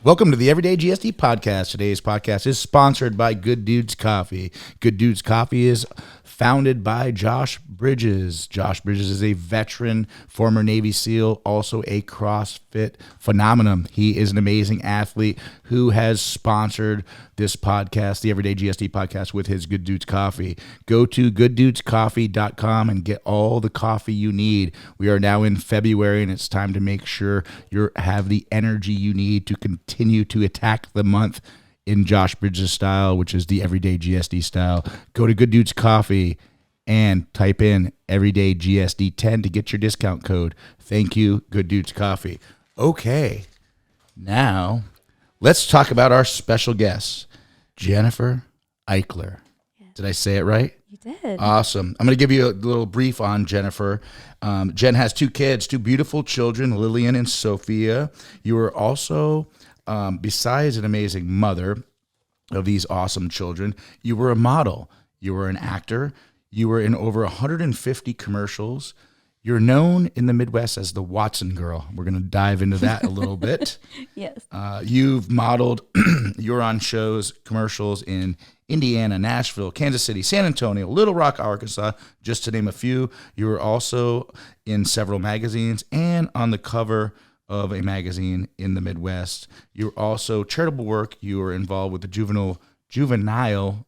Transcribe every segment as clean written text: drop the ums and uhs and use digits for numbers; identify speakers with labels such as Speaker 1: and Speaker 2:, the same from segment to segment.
Speaker 1: Welcome to the Everyday GSD podcast. Today's podcast is sponsored by Good Dudes Coffee. Good Dudes Coffee is founded by Josh Bridges. Josh Bridges is a veteran, former Navy SEAL, also a CrossFit phenomenon. He is an amazing athlete who has sponsored this podcast, the Everyday GSD podcast, with his Good Dudes Coffee. Go to gooddudescoffee.com and get all the coffee you need. We are now in February, and it's time to make sure you have the energy you need to continue to attack the month in Josh Bridges style, which is the Everyday GSD style. Go to Good Dudes Coffee and type in Everyday GSD 10 to get your discount code. Thank you, Good Dudes Coffee. Okay, now let's talk about our special guest, Jennifer Eichler.
Speaker 2: Yes.
Speaker 1: Did I say it right?
Speaker 2: You did.
Speaker 1: Awesome. I'm going to give you a little brief on Jennifer. Jen has two kids, two beautiful children, Lillian and Sophia. You are also, besides an amazing mother of these awesome children, you were a model. You were an actor. You were in over 150 commercials. You're known in the Midwest as the Watson girl. We're going to dive into that a little bit.
Speaker 2: Yes.
Speaker 1: You've modeled, you're on shows, commercials in Indiana, Nashville, Kansas City, San Antonio, Little Rock, Arkansas, just to name a few. You were also in several magazines and on the cover of a magazine in the Midwest. You're also charitable work. You were involved with the juvenile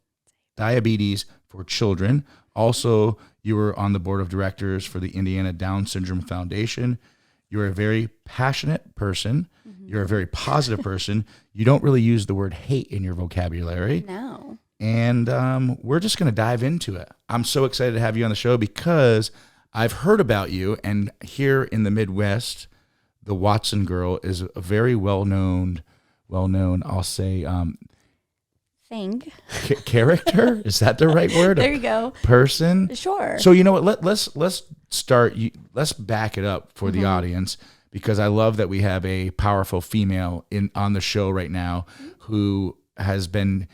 Speaker 1: diabetes for children. Also, you were on the board of directors for the Indiana Down Syndrome Foundation. You're a very passionate person. Mm-hmm. You're a very positive person. You don't really use the word hate in your vocabulary.
Speaker 2: No.
Speaker 1: And we're just going to dive into it. I'm so excited to have you on the show because I've heard about you, and here in the Midwest, the Watson girl is a very well-known, I'll say,
Speaker 2: thing.
Speaker 1: Character? Is that the right word?
Speaker 2: There you go.
Speaker 1: Person?
Speaker 2: Sure.
Speaker 1: So you know what? Let's start. Let's back it up for the audience, because I love that we have a powerful female on the show right now who has been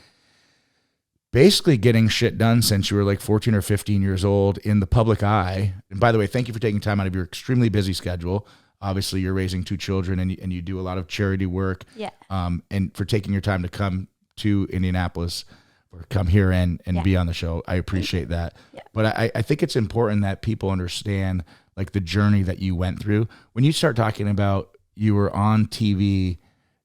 Speaker 1: basically getting shit done since you were like 14 or 15 years old in the public eye. And by the way, thank you for taking time out of your extremely busy schedule. Obviously, you're raising two children and you do a lot of charity work.
Speaker 2: Yeah.
Speaker 1: And for taking your time to come to Indianapolis or come here and be on the show. I appreciate that. Yeah. But I think it's important that people understand like the journey that you went through. When you start talking about you were on TV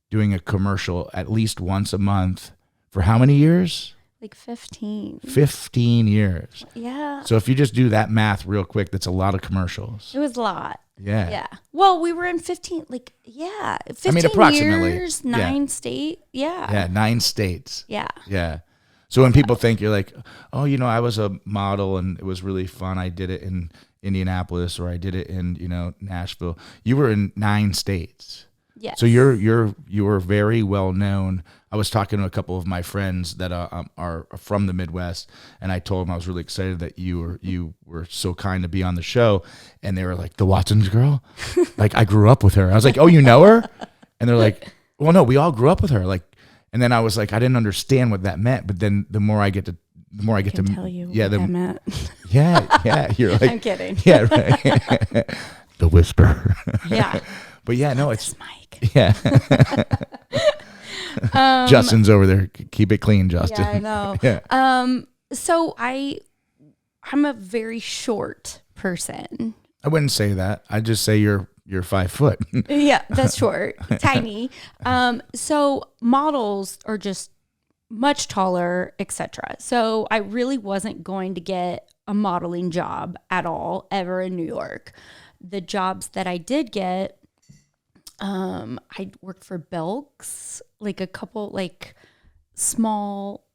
Speaker 1: doing a commercial at least once a month for how many years?
Speaker 2: Like 15.
Speaker 1: 15 years.
Speaker 2: Yeah.
Speaker 1: So if you just do that math real quick, that's a lot of commercials.
Speaker 2: It was a lot.
Speaker 1: Yeah.
Speaker 2: Yeah. Well, we were in 15, 15
Speaker 1: approximately.
Speaker 2: years, 9 states. Yeah.
Speaker 1: Yeah, 9 states.
Speaker 2: Yeah.
Speaker 1: Yeah. So when people think you're like, oh, I was a model and it was really fun. I did it in Indianapolis or I did it in, Nashville. You were in 9 states.
Speaker 2: Yeah.
Speaker 1: So you were very well known. I was talking to a couple of my friends that are from the Midwest, and I told them I was really excited that you were so kind to be on the show, and they were like, "The Watson's girl, like I grew up with her." I was like, "Oh, you know her?" And they're like, "Well, no, we all grew up with her." Like, and then I was like, I didn't understand what that meant, but then the more I get to
Speaker 2: tell you what that meant.
Speaker 1: Yeah, you're like,
Speaker 2: I'm kidding.
Speaker 1: Yeah, right. The whisper.
Speaker 2: Yeah.
Speaker 1: But yeah, no, it's
Speaker 2: Mike.
Speaker 1: Yeah. Justin's over there. Keep it clean, Justin.
Speaker 2: Yeah, I know.
Speaker 1: Yeah.
Speaker 2: So I'm a very short person.
Speaker 1: I wouldn't say that. I'd just say you're 5 foot.
Speaker 2: Yeah, that's short. Tiny. So models are just much taller, etc. So I really wasn't going to get a modeling job at all ever in New York. The jobs that I did get, I worked for Belk's, like a couple small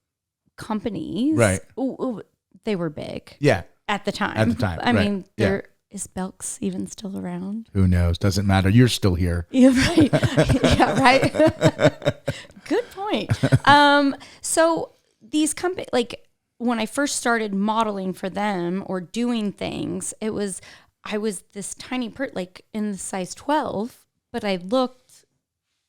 Speaker 2: companies.
Speaker 1: Right.
Speaker 2: Ooh, they were big.
Speaker 1: Yeah.
Speaker 2: At the time.
Speaker 1: right.
Speaker 2: I mean, is Belk's even still around?
Speaker 1: Who knows? Doesn't matter. You're still here.
Speaker 2: Yeah, right. Yeah, right. Good point. So these companies, when I first started modeling for them or doing things, I was this tiny in the size 12. But I looked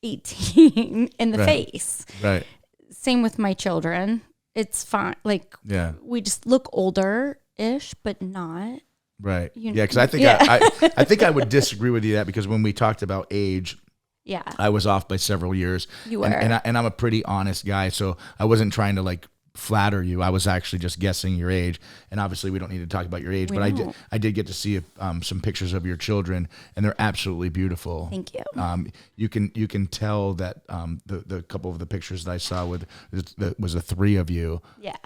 Speaker 2: 18 in the face.
Speaker 1: Right.
Speaker 2: Same with my children. It's fine. We just look older-ish, but not.
Speaker 1: Right. Yeah, because I think I think I would disagree with you that because when we talked about age,
Speaker 2: Yeah.
Speaker 1: I was off by several years.
Speaker 2: You were.
Speaker 1: And I'm a pretty honest guy, so I wasn't trying to like flatter you. I was actually just guessing your age, and obviously we don't need to talk about your age, but I did get to see some pictures of your children, and they're absolutely beautiful.
Speaker 2: Thank you.
Speaker 1: You can tell that the couple of the pictures that I saw was the three of you.
Speaker 2: Yeah.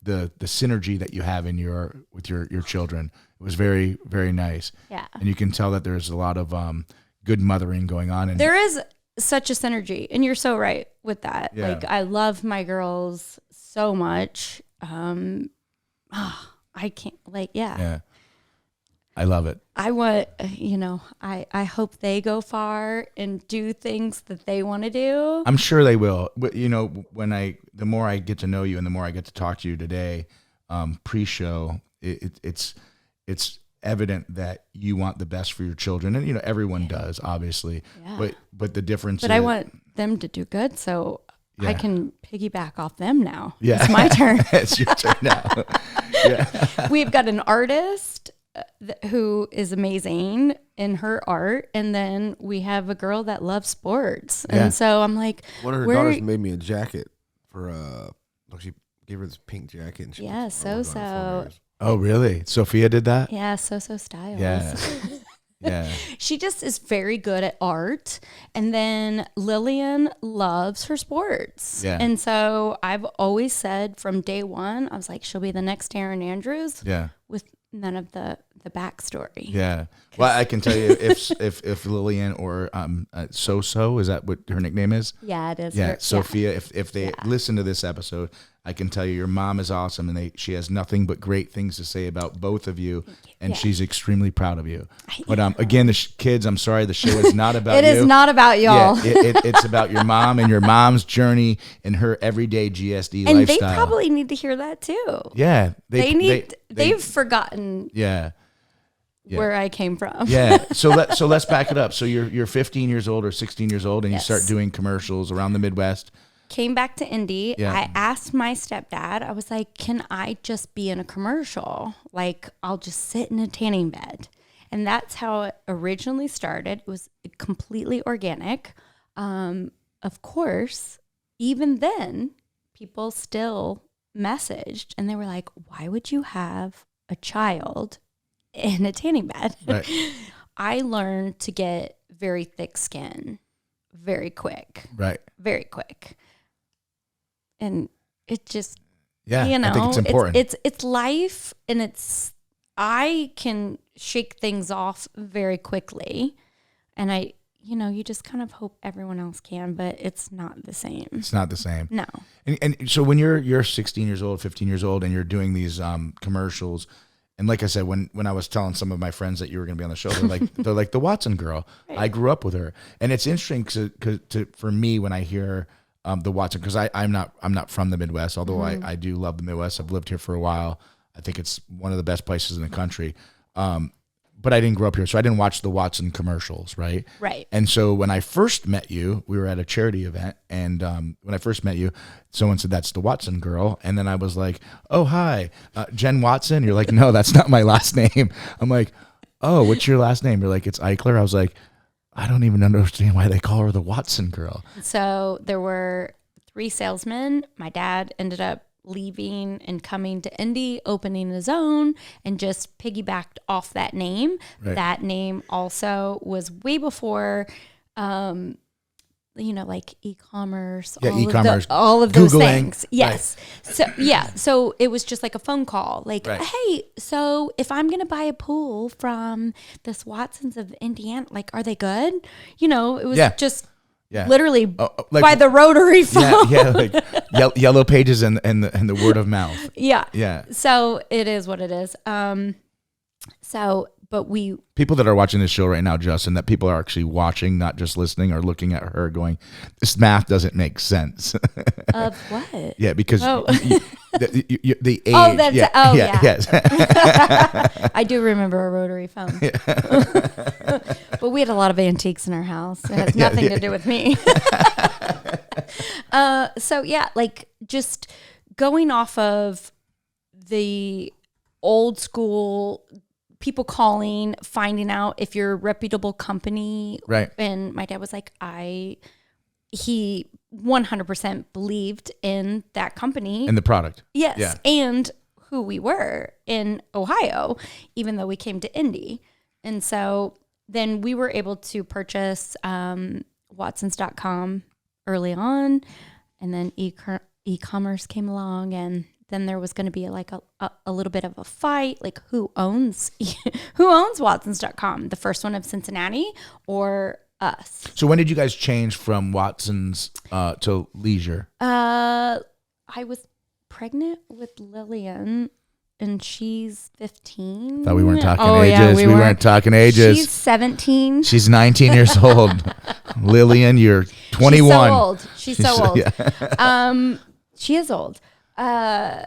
Speaker 1: The synergy that you have with your children, it was very, very nice.
Speaker 2: Yeah.
Speaker 1: And you can tell that there's a lot of good mothering going on. And
Speaker 2: there is such a synergy, and you're so right with that.
Speaker 1: Yeah.
Speaker 2: Like, I love my girls so much. I can't, like,
Speaker 1: yeah, I love it.
Speaker 2: I want, I hope they go far and do things that they want to do.
Speaker 1: I'm sure they will. But the more I get to know you and the more I get to talk to you today, pre-show, it's evident that you want the best for your children, and everyone does, obviously.
Speaker 2: Yeah.
Speaker 1: But the difference.
Speaker 2: But I want them to do good, so I can piggyback off them now.
Speaker 1: Yeah,
Speaker 2: it's my turn.
Speaker 1: It's your turn now. Yeah.
Speaker 2: We've got an artist who is amazing in her art, and then we have a girl that loves sports, and so I'm like,
Speaker 3: one of her daughters made me a jacket for she gave her this pink jacket. And she
Speaker 2: so.
Speaker 1: Oh, really? Sophia did that?
Speaker 2: Yeah, so Styles.
Speaker 1: Yeah. Yeah.
Speaker 2: She just is very good at art. And then Lillian loves her sports.
Speaker 1: Yeah.
Speaker 2: And so I've always said from day one, I was like, she'll be the next Darin Andrews.
Speaker 1: Yeah.
Speaker 2: With none of the backstory.
Speaker 1: Yeah. Well, I can tell you if Lillian or So, is that what her nickname is?
Speaker 2: Yeah, it is.
Speaker 1: Yeah.
Speaker 2: Her,
Speaker 1: Sophia, if they listen to this episode, I can tell you your mom is awesome, and she has nothing but great things to say about both of you, and she's extremely proud of you. But again, the kids, I'm sorry, the show is not about you.
Speaker 2: It is not about y'all.
Speaker 1: Yeah, it's about your mom and your mom's journey and her everyday GSD
Speaker 2: and
Speaker 1: lifestyle.
Speaker 2: They probably need to hear that too.
Speaker 1: Yeah.
Speaker 2: They've forgotten where I came from.
Speaker 1: Yeah. So let's back it up. So you're 15 years old or 16 years old, and you start doing commercials around the Midwest.
Speaker 2: Came back to Indy.
Speaker 1: Yeah.
Speaker 2: I asked my stepdad, I was like, can I just be in a commercial? Like, I'll just sit in a tanning bed. And that's how it originally started. It was completely organic. Of course, even then, people still messaged, and they were like, why would you have a child in a tanning bed?
Speaker 1: Right.
Speaker 2: I learned to get very thick skin very quick.
Speaker 1: Right.
Speaker 2: Very quick. And it just,
Speaker 1: I think it's important.
Speaker 2: It's life, and I can shake things off very quickly, and you just kind of hope everyone else can, but it's not the same.
Speaker 1: It's not the same.
Speaker 2: No.
Speaker 1: And so when you're 16 years old, 15 years old, and you're doing these commercials, and like I said, when I was telling some of my friends that you were going to be on the show, they're like the Watson girl. Right. I grew up with her, and it's interesting for me when I hear the Watson, because I'm not from the Midwest, although I do love the Midwest. I've lived here for a while. I think it's one of the best places in the country. But I didn't grow up here, so I didn't watch the Watson commercials, right?
Speaker 2: Right.
Speaker 1: And so when I first met you, we were at a charity event, and when I first met you, someone said, that's the Watson girl. And then I was like, oh, hi, Jen Watson? You're like, no, that's not my last name. I'm like, oh, what's your last name? You're like, it's Eichler. I was like, I don't even understand why they call her the Watson girl.
Speaker 2: So there were 3 salesmen. My dad ended up leaving and coming to Indy, opening his own, and just piggybacked off that name.
Speaker 1: Right.
Speaker 2: That name also was way before, like e-commerce, all of those things. Yes. Right. So it was just like a phone call. Like, hey, so if I'm going to buy a pool from the Watsons of Indiana, like, are they good? It was just literally by the rotary phone.
Speaker 1: Like yellow pages and the word of mouth.
Speaker 2: Yeah. So it is what it is. But
Speaker 1: people that are watching this show right now, Justin, that people are actually watching, not just listening, are looking at her going, this math doesn't make sense.
Speaker 2: Of what?
Speaker 1: Yeah, because the age.
Speaker 2: Oh, that's
Speaker 1: yes.
Speaker 2: I do remember a rotary phone. But we had a lot of antiques in our house. It has nothing to do with me. Just going off of the old school people calling, finding out if you're a reputable company.
Speaker 1: Right.
Speaker 2: And my dad was like, he 100% believed in that company.
Speaker 1: And the product.
Speaker 2: Yes.
Speaker 1: Yeah.
Speaker 2: And who we were in Ohio, even though we came to Indy. And so then we were able to purchase Watsons.com early on. And then e-commerce came along, and then there was going to be like a little bit of a fight, like who owns Watsons.com, the first one of Cincinnati or us?
Speaker 1: So when did you guys change from Watsons to Leisure?
Speaker 2: I was pregnant with Lillian, and she's 15.
Speaker 1: Thought we weren't talking
Speaker 2: Yeah,
Speaker 1: ages. We weren't talking ages.
Speaker 2: She's 17.
Speaker 1: She's 19 years old. Lillian, you're 21.
Speaker 2: She's so old. Yeah. She is old. I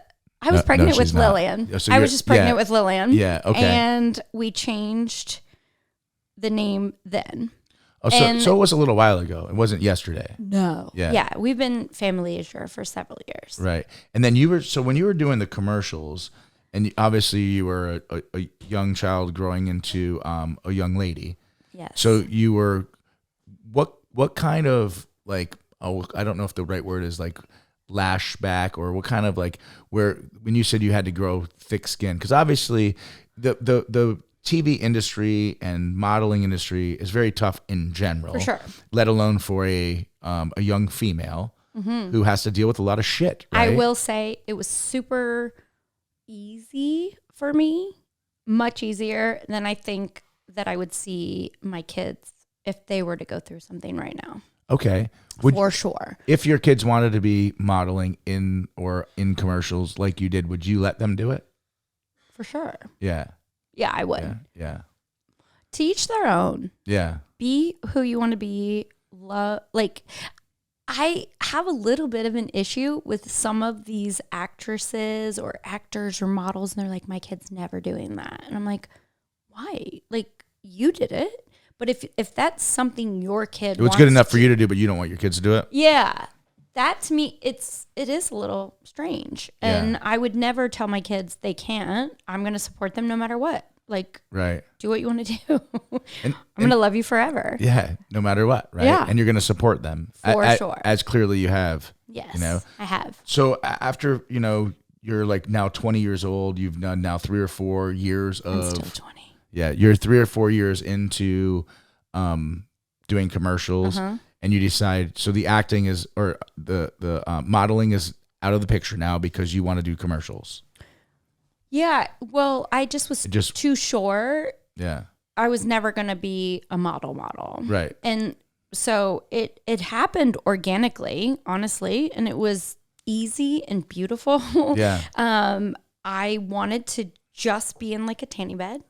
Speaker 2: was pregnant with Lillian.
Speaker 1: So
Speaker 2: I was just pregnant with Lillian.
Speaker 1: Yeah, okay.
Speaker 2: And we changed the name then.
Speaker 1: Oh, so it was a little while ago. It wasn't yesterday.
Speaker 2: No.
Speaker 1: Yeah.
Speaker 2: Yeah. We've been Family Leisure for several years.
Speaker 1: Right. And then when you were doing the commercials, and obviously you were a young child growing into a young lady.
Speaker 2: Yes.
Speaker 1: So you were, what kind of like, I don't know if the right word is like lash back, or what kind of like, when you said you had to grow thick skin, because obviously the TV industry and modeling industry is very tough in general,
Speaker 2: For sure.
Speaker 1: let alone for a young female who has to deal with a lot of shit. Right?
Speaker 2: I will say it was super easy for me, much easier than I think that I would see my kids if they were to go through something right now.
Speaker 1: Okay.
Speaker 2: For sure.
Speaker 1: If your kids wanted to be modeling in commercials like you did, would you let them do it?
Speaker 2: For sure.
Speaker 1: Yeah.
Speaker 2: Yeah, I would.
Speaker 1: Yeah.
Speaker 2: To each their own.
Speaker 1: Yeah.
Speaker 2: Be who you want to be. Like, I have a little bit of an issue with some of these actresses or actors or models, and they're like, my kid's never doing that. And I'm like, why? Like, you did it. But if that's something your kid
Speaker 1: It was good enough for you to do, but you don't want your kids to do it?
Speaker 2: Yeah. That to me, it is a little strange. And I would never tell my kids they can't. I'm going to support them no matter what. Like,
Speaker 1: right.
Speaker 2: Do what you want to do. I'm going to love you forever.
Speaker 1: Yeah, no matter what, right?
Speaker 2: Yeah.
Speaker 1: And you're going to support them.
Speaker 2: For sure.
Speaker 1: As clearly you have.
Speaker 2: Yes,
Speaker 1: you know?
Speaker 2: I have.
Speaker 1: So after, you're like now 20 years old, you've done now 3 or 4 years of...
Speaker 2: I'm still 20.
Speaker 1: Yeah, you're 3 or 4 years into doing commercials, and you decide, so the acting is, or the modeling is out of the picture now because you want to do commercials.
Speaker 2: Yeah, well, I just was too short.
Speaker 1: Yeah.
Speaker 2: I was never going to be a model.
Speaker 1: Right.
Speaker 2: And so it happened organically, honestly, and it was easy and beautiful.
Speaker 1: Yeah.
Speaker 2: I wanted to just be in like a tanning bed.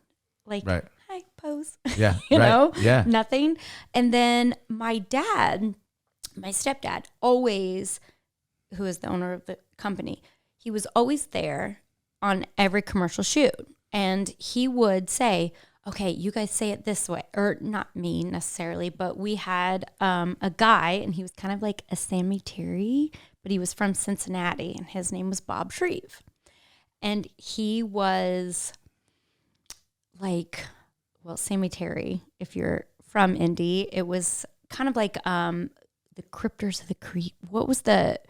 Speaker 2: Like,
Speaker 1: right.
Speaker 2: Hi, pose.
Speaker 1: Yeah.
Speaker 2: you know?
Speaker 1: Yeah.
Speaker 2: Nothing. And then my stepdad, always, who is the owner of the company, he was always there on every commercial shoot. And he would say, okay, you guys say it this way. Or not me necessarily, but we had a guy, and he was kind of like a Sammy Terry, but he was from Cincinnati, and his name was Bob Shreve. And he was like, well, Sammy Terry, if you're from Indy, it was kind of like the Cryptors of the Creek. What was the...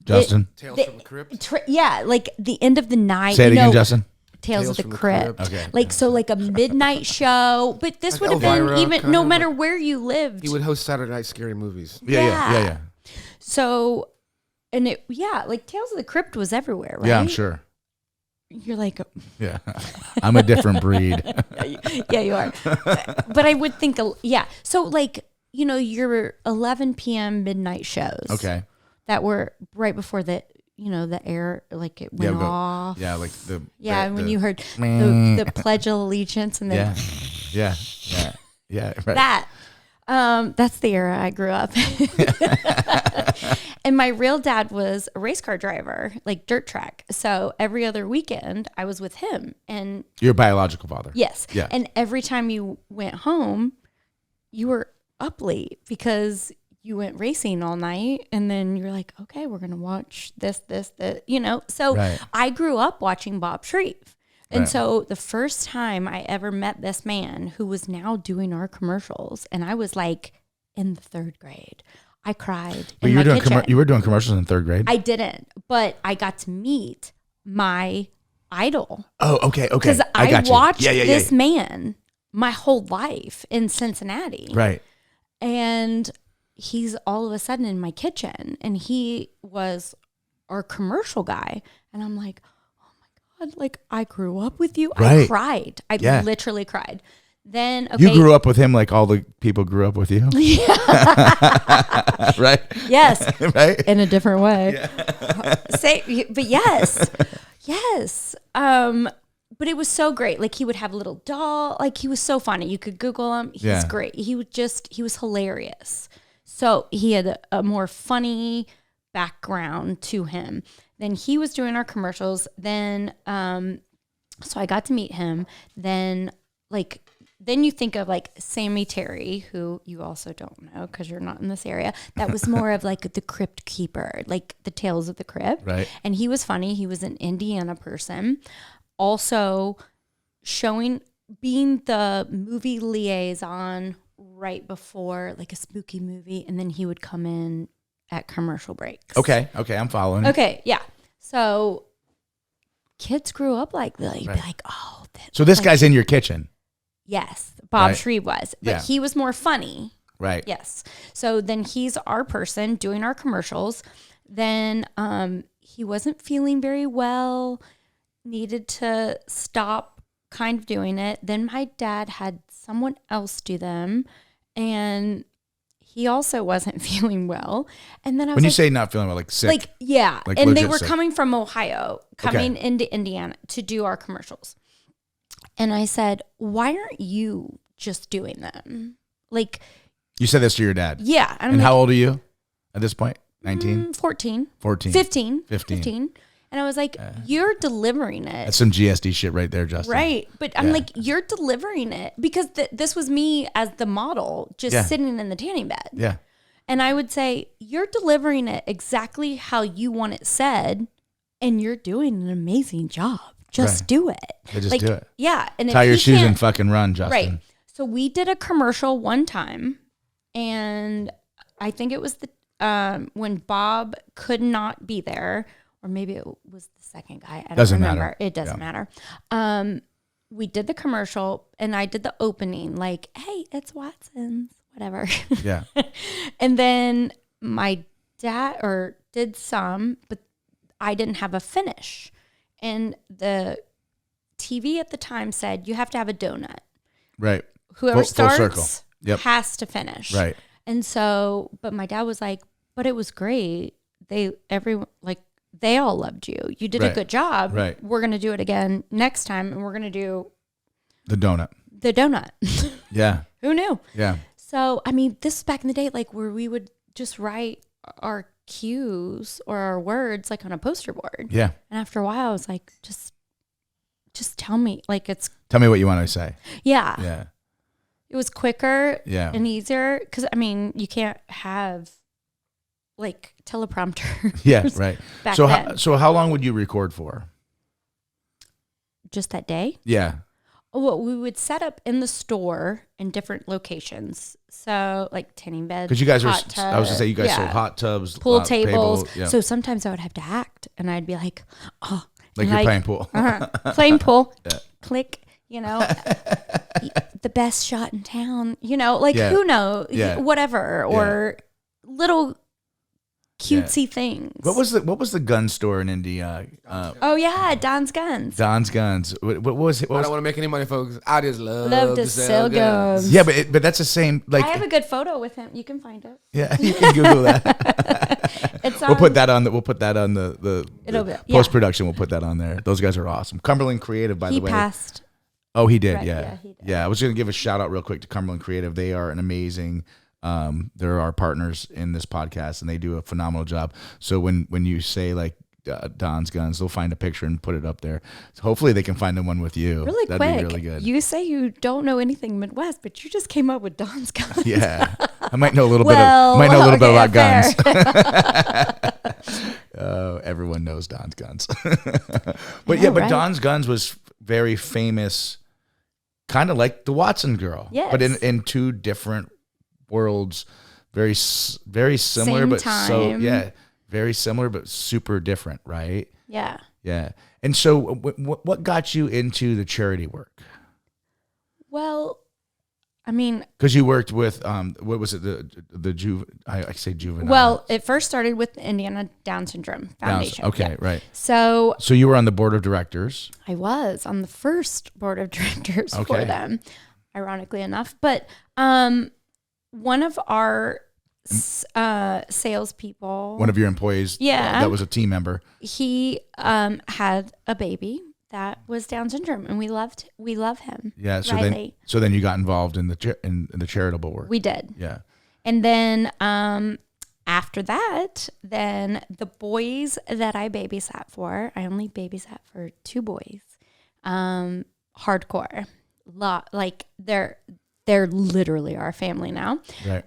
Speaker 1: Justin?
Speaker 3: Tales from the Crypt?
Speaker 2: Yeah, like the end of the night.
Speaker 1: Say it again, Justin.
Speaker 2: Tales of the Crypt.
Speaker 1: Okay.
Speaker 2: Like, so like a midnight show. But this would have been
Speaker 3: Elvira,
Speaker 2: even, no matter
Speaker 3: like,
Speaker 2: where you lived.
Speaker 3: He would host Saturday Night Scary Movies.
Speaker 1: Yeah.
Speaker 2: So, and like Tales of the Crypt was everywhere, right?
Speaker 1: Yeah, I'm sure.
Speaker 2: You're like...
Speaker 1: Yeah. I'm a different breed.
Speaker 2: Yeah, you are. But I would think, yeah. So like, your 11 p.m. midnight shows.
Speaker 1: Okay.
Speaker 2: That were right before the air, like it went off.
Speaker 1: Yeah, like the...
Speaker 2: Yeah, when you heard the Pledge of Allegiance and then...
Speaker 1: Yeah, right.
Speaker 2: That's the era I grew up. And my real dad was a race car driver, like dirt track. So every other weekend I was with him. And
Speaker 1: your biological father.
Speaker 2: Yes.
Speaker 1: Yeah.
Speaker 2: And every time you went home, you were up late because you went racing all night, and then you're like, okay, we're going to watch this. So right. I grew up watching Bob Shreve. And so the first time I ever met this man who was now doing our commercials, and I was like in the 3rd grade, I cried.
Speaker 1: But you were doing commercials in 3rd grade?
Speaker 2: I didn't, but I got to meet my idol.
Speaker 1: Oh, okay.
Speaker 2: Because I watched this man my whole life in Cincinnati.
Speaker 1: Right.
Speaker 2: And he's all of a sudden in my kitchen, and he was our commercial guy. And I'm like, oh my God, like I grew up with you.
Speaker 1: Right.
Speaker 2: I cried. I literally cried. Then,
Speaker 1: you grew up with him like all the people grew up with you.
Speaker 2: Yeah.
Speaker 1: Right.
Speaker 2: Yes.
Speaker 1: Right.
Speaker 2: In a different way. Yeah. But yes. Yes. But it was so great. Like he would have a little doll. Like he was so funny. You could Google him. He's great. He was hilarious. So he had a more funny background to him. Then he was doing our commercials. Then, so I got to meet him. Then you think of like Sammy Terry, who you also don't know because you're not in this area. That was more of like the crypt keeper, like the Tales of the Crypt.
Speaker 1: Right.
Speaker 2: And he was funny. He was an Indiana person. Also being the movie liaison right before like a spooky movie. And then he would come in at commercial breaks.
Speaker 1: Okay. I'm following.
Speaker 2: Okay. Yeah. So kids grew up like that. You'd be like, oh.
Speaker 1: So this guy's in your kitchen.
Speaker 2: Yes, Bob Shreve was, but he was more funny.
Speaker 1: Right.
Speaker 2: Yes. So then he's our person doing our commercials. Then he wasn't feeling very well, needed to stop kind of doing it. Then my dad had someone else do them, and he also wasn't feeling well. And then I was
Speaker 1: when you say not feeling well, like sick.
Speaker 2: Like, yeah.
Speaker 1: Like
Speaker 2: and they were
Speaker 1: sick.
Speaker 2: coming from Ohio, coming into Indiana to do our commercials. And I said, why aren't you just doing them? Like,
Speaker 1: you said this to your dad?
Speaker 2: Yeah.
Speaker 1: And like, how old are you at this point? 19?
Speaker 2: 14.
Speaker 1: 14.
Speaker 2: 15. And I was like, you're delivering it.
Speaker 1: That's some GSD shit right there, Justin.
Speaker 2: Right. But I'm like, you're delivering it. Because this was me as the model, just sitting in the tanning bed.
Speaker 1: Yeah.
Speaker 2: And I would say, you're delivering it exactly how you want it said, and you're doing an amazing job. Just do it.
Speaker 1: Yeah, just do it.
Speaker 2: Yeah. And
Speaker 1: tie your shoes and fucking run, Justin.
Speaker 2: Right. So we did a commercial one time, and I think it was when Bob could not be there, or maybe it was the second guy. I don't remember.
Speaker 1: Matter.
Speaker 2: It doesn't matter. We did the commercial, and I did the opening, like, hey, it's Watson's, whatever.
Speaker 1: Yeah.
Speaker 2: And then my dad did some, but I didn't have a finish. And the TV at the time said, you have to have a donut.
Speaker 1: Right.
Speaker 2: Whoever starts
Speaker 1: circle.
Speaker 2: has to finish.
Speaker 1: Right.
Speaker 2: And so, but my dad was like, but it was great. They all loved you. You did a good job.
Speaker 1: Right.
Speaker 2: We're going to do it again next time. And we're going to do
Speaker 1: the donut. Yeah.
Speaker 2: Who knew?
Speaker 1: Yeah.
Speaker 2: So, I mean, this is back in the day, like where we would just write our cues or our words like on a poster board.
Speaker 1: Yeah.
Speaker 2: And after a while I was like, just tell me, like
Speaker 1: tell me what you want to say.
Speaker 2: Yeah.
Speaker 1: Yeah.
Speaker 2: It was quicker and easier because I mean you can't have like teleprompter.
Speaker 1: Yeah, right.
Speaker 2: Back
Speaker 1: so
Speaker 2: then.
Speaker 1: So how long would you record for?
Speaker 2: Just that day?
Speaker 1: Yeah.
Speaker 2: Well, we would set up in the store in different locations. So, like tanning beds.
Speaker 1: Because you guys
Speaker 2: I was going
Speaker 1: to say you guys sold hot tubs,
Speaker 2: pool tables. So sometimes I would have to act, and I'd be like, oh.
Speaker 1: Like you're playing pool.
Speaker 2: Playing pool. Click, the best shot in town, like who knows? Whatever. Or little cutesy things.
Speaker 1: What was the gun store in Indy?
Speaker 2: Don's Guns.
Speaker 1: Don's Guns. What was it?
Speaker 3: I don't want to make any money, folks. I just love
Speaker 2: to sell guns.
Speaker 1: Yeah, but that's the same. Like
Speaker 2: I have a good photo with him. You can find it.
Speaker 1: Yeah, you can Google that. We'll put that on the post production. We'll put that on there. Those guys are awesome. Cumberland Creative, by the way.
Speaker 2: He passed.
Speaker 1: Oh, he did.
Speaker 2: Right,
Speaker 1: yeah,
Speaker 2: he did.
Speaker 1: Yeah. I was going to give a shout out real quick to Cumberland Creative. They are an amazing. They're our partners in this podcast, and they do a phenomenal job. So when you say like Don's Guns, they'll find a picture and put it up there. So hopefully they can find the one with you.
Speaker 2: Really
Speaker 1: That'd
Speaker 2: quick.
Speaker 1: be really good.
Speaker 2: You say you don't know anything Midwest, but you just came up with Don's Guns.
Speaker 1: Yeah, I might know a little bit about guns. Everyone knows Don's Guns. But Don's Guns was very famous, kind of like the Watson girl,
Speaker 2: Yes.
Speaker 1: but in two different worlds, very similar,
Speaker 2: Same
Speaker 1: but
Speaker 2: time.
Speaker 1: very similar but super different, right?
Speaker 2: Yeah.
Speaker 1: Yeah. And so, what got you into the charity work?
Speaker 2: Well, I mean,
Speaker 1: Because you worked with what was it, I say juvenile.
Speaker 2: well, it first started with the Indiana Down Syndrome Foundation.
Speaker 1: Okay,
Speaker 2: Yeah.
Speaker 1: right.
Speaker 2: So
Speaker 1: So you were on the board of directors.
Speaker 2: I was on the first board of directors for
Speaker 1: Okay.
Speaker 2: them, ironically enough. But one of our salespeople,
Speaker 1: One of your employees,
Speaker 2: Yeah.
Speaker 1: that was a team member.
Speaker 2: he had a baby that was Down syndrome, and we love him.
Speaker 1: Yeah. So
Speaker 2: Riley.
Speaker 1: then you got involved in the charitable work.
Speaker 2: We did.
Speaker 1: Yeah.
Speaker 2: And then after that, then the boys that I babysat for, I only babysat for 2 boys. Hardcore. Like they're literally our family now.
Speaker 1: Right.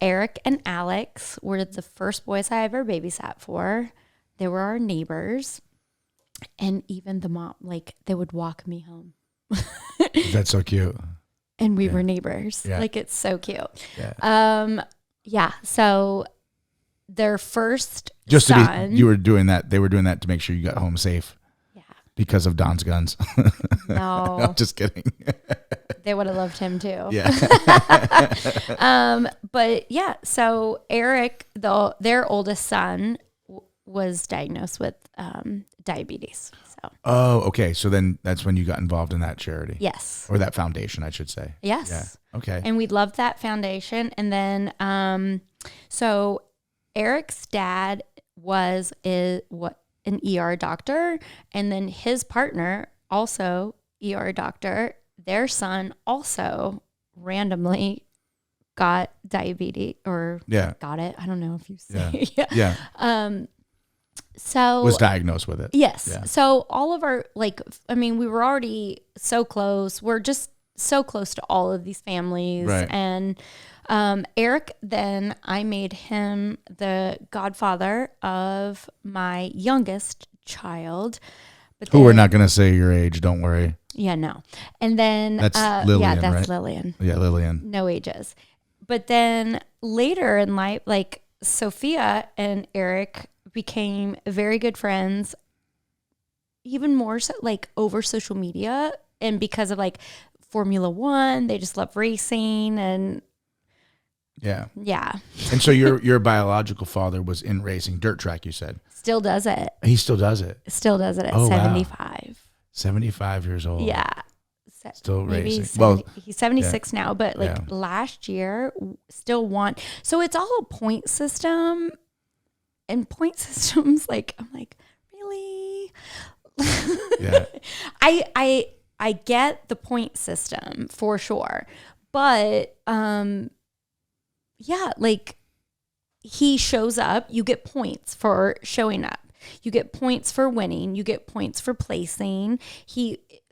Speaker 2: Eric and Alex were the first boys I ever babysat for. They were our neighbors. And even the mom, like they would walk me home.
Speaker 1: That's so cute.
Speaker 2: And we were neighbors.
Speaker 1: Yeah.
Speaker 2: Like it's so cute.
Speaker 1: Yeah.
Speaker 2: Yeah. So their first
Speaker 1: Just
Speaker 2: son.
Speaker 1: you were doing that. They were doing that to make sure you got home safe.
Speaker 2: Yeah.
Speaker 1: Because of Don's guns.
Speaker 2: No.
Speaker 1: I'm just kidding.
Speaker 2: They would have loved him too.
Speaker 1: Yeah.
Speaker 2: But yeah, so Eric, their oldest son, was diagnosed with diabetes. So
Speaker 1: Oh, okay. So then that's when you got involved in that charity.
Speaker 2: yes,
Speaker 1: Or that foundation, I should say.
Speaker 2: yes,
Speaker 1: Yeah. Okay.
Speaker 2: and we loved that foundation. And then, so Eric's dad was an ER doctor, and then his partner also ER doctor. Their son also randomly got diabetes or
Speaker 1: Yeah.
Speaker 2: got it. I don't know if you say.
Speaker 1: Yeah.
Speaker 2: So
Speaker 1: Was diagnosed with it.
Speaker 2: yes.
Speaker 1: Yeah.
Speaker 2: So all of our we were already so close. We're just so close to all of these families.
Speaker 1: Right.
Speaker 2: And Eric, then I made him the godfather of my youngest child. But
Speaker 1: Who we're
Speaker 2: then-
Speaker 1: not going to say your age. Don't worry.
Speaker 2: Yeah, no. And then
Speaker 1: That's Lillian,
Speaker 2: yeah, that's
Speaker 1: right?
Speaker 2: Lillian.
Speaker 1: Yeah, Lillian.
Speaker 2: No ages. But then later in life, like Sophia and Eric became very good friends, even more so like over social media. And because of like Formula One, they just love racing and
Speaker 1: Yeah.
Speaker 2: yeah,
Speaker 1: And so your biological father was in racing, dirt track, you said.
Speaker 2: still does it.
Speaker 1: He still does it.
Speaker 2: Still does it at
Speaker 1: Oh, wow.
Speaker 2: 75.
Speaker 1: 75 years old.
Speaker 2: Yeah.
Speaker 1: Still
Speaker 2: Maybe
Speaker 1: racing.
Speaker 2: 70 he's 76 now, but like
Speaker 1: Yeah.
Speaker 2: last year still won. So it's all a point system, and point systems. Like I'm like, really?
Speaker 1: Yeah.
Speaker 2: I get the point system for sure, but yeah, like he shows up, you get points for showing up. You get points for winning. You get points for placing.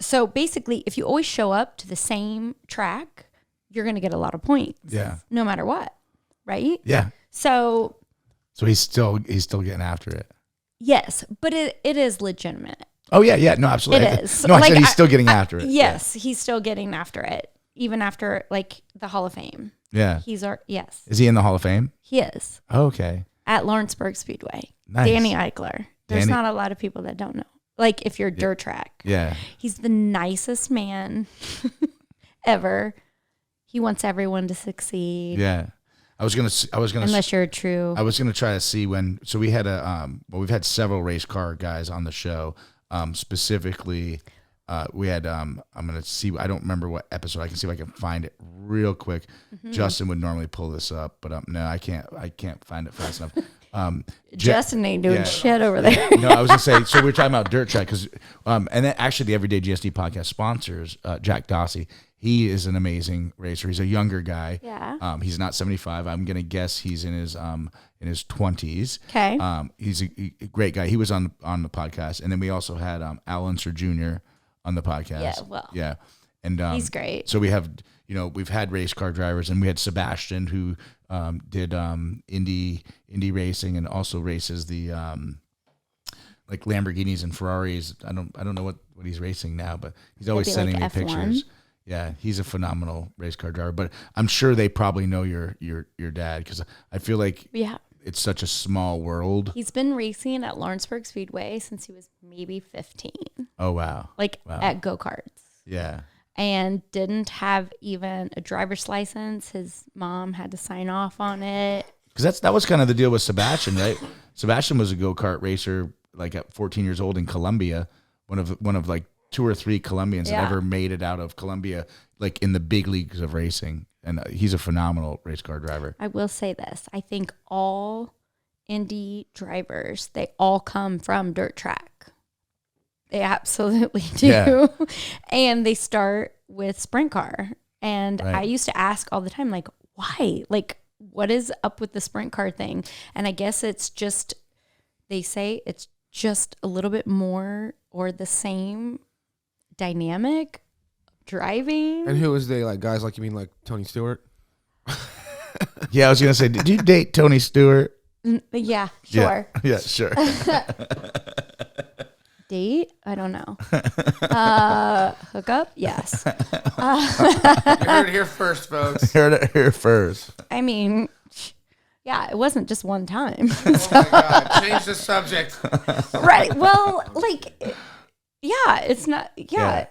Speaker 2: So basically, if you always show up to the same track, you're going to get a lot of points.
Speaker 1: Yeah.
Speaker 2: No matter what, right?
Speaker 1: Yeah.
Speaker 2: So
Speaker 1: So he's still getting after it.
Speaker 2: yes, but it is legitimate.
Speaker 1: Oh yeah, yeah. No, absolutely.
Speaker 2: It is.
Speaker 1: No, I
Speaker 2: Like,
Speaker 1: said he's still getting after it.
Speaker 2: Yes, he's still getting after it, even after like the Hall of Fame.
Speaker 1: Yeah.
Speaker 2: Yes,
Speaker 1: Is he in the Hall of Fame?
Speaker 2: he is
Speaker 1: Oh, okay.
Speaker 2: at Lawrenceburg Speedway.
Speaker 1: Nice.
Speaker 2: Danny Eichler. There's
Speaker 1: Danny-
Speaker 2: not a lot of people that don't know. Like if you're dirt track.
Speaker 1: Yeah.
Speaker 2: He's the nicest man ever. He wants everyone to succeed.
Speaker 1: Yeah. I was gonna.
Speaker 2: Unless you're true.
Speaker 1: I was gonna try to see when. So we had we've had several race car guys on the show. Specifically, we had. I'm gonna see. I don't remember what episode. I can see if I can find it real quick.
Speaker 2: Mm-hmm.
Speaker 1: Justin would normally pull this up, but no, I can't. I can't find it fast enough.
Speaker 2: Justin ain't doing
Speaker 1: yeah.
Speaker 2: shit over there.
Speaker 1: No, I was gonna say. So we were talking about dirt track because, and then actually the Everyday GSD podcast sponsors Jack Dossie. He is an amazing racer. He's a younger guy.
Speaker 2: Yeah.
Speaker 1: He's not 75. I'm gonna guess he's in his 20s.
Speaker 2: Okay.
Speaker 1: He's a great guy. He was on the podcast, and then we also had Alan Sir Jr. on the podcast.
Speaker 2: Yeah, well.
Speaker 1: Yeah, and
Speaker 2: He's great.
Speaker 1: So we have we've had race car drivers, and we had Sebastian who did Indy racing and also races the like Lamborghinis and Ferraris. I don't know what he's racing now, but he's always sending me
Speaker 2: F1.
Speaker 1: pictures. Yeah, he's a phenomenal race car driver. But I'm sure they probably know your dad, because I feel like it's such a small world.
Speaker 2: He's been racing at Lawrenceburg Speedway since he was maybe 15.
Speaker 1: Oh wow!
Speaker 2: At go-karts.
Speaker 1: Yeah.
Speaker 2: And didn't have even a driver's license. His mom had to sign off on it.
Speaker 1: Because that was kind of the deal with Sebastian, right? Sebastian was a go-kart racer, like at 14 years old in Colombia, one of like 2 or 3 Colombians that ever made it out of Colombia, like in the big leagues of racing. And he's a phenomenal race car driver.
Speaker 2: I will say this. I think all Indy drivers, they all come from dirt track. They absolutely do. Yeah. And they start with sprint car. And I used to ask all the time, like, why? Like, what is up with the sprint car thing? And I guess it's just, they say it's just a little bit more or the same dynamic driving.
Speaker 3: And who was they? Like guys like, you mean like Tony Stewart?
Speaker 1: Yeah, I was gonna say, did you date Tony Stewart?
Speaker 2: Yeah, sure.
Speaker 1: Yeah, sure.
Speaker 2: Date? I don't know. Hook up? Yes.
Speaker 3: You heard it here first, folks.
Speaker 1: Heard it here first.
Speaker 2: I mean, yeah, it wasn't just one time.
Speaker 3: Oh my God! Change the subject.
Speaker 2: Right. Well, like, yeah, it's not. Yeah.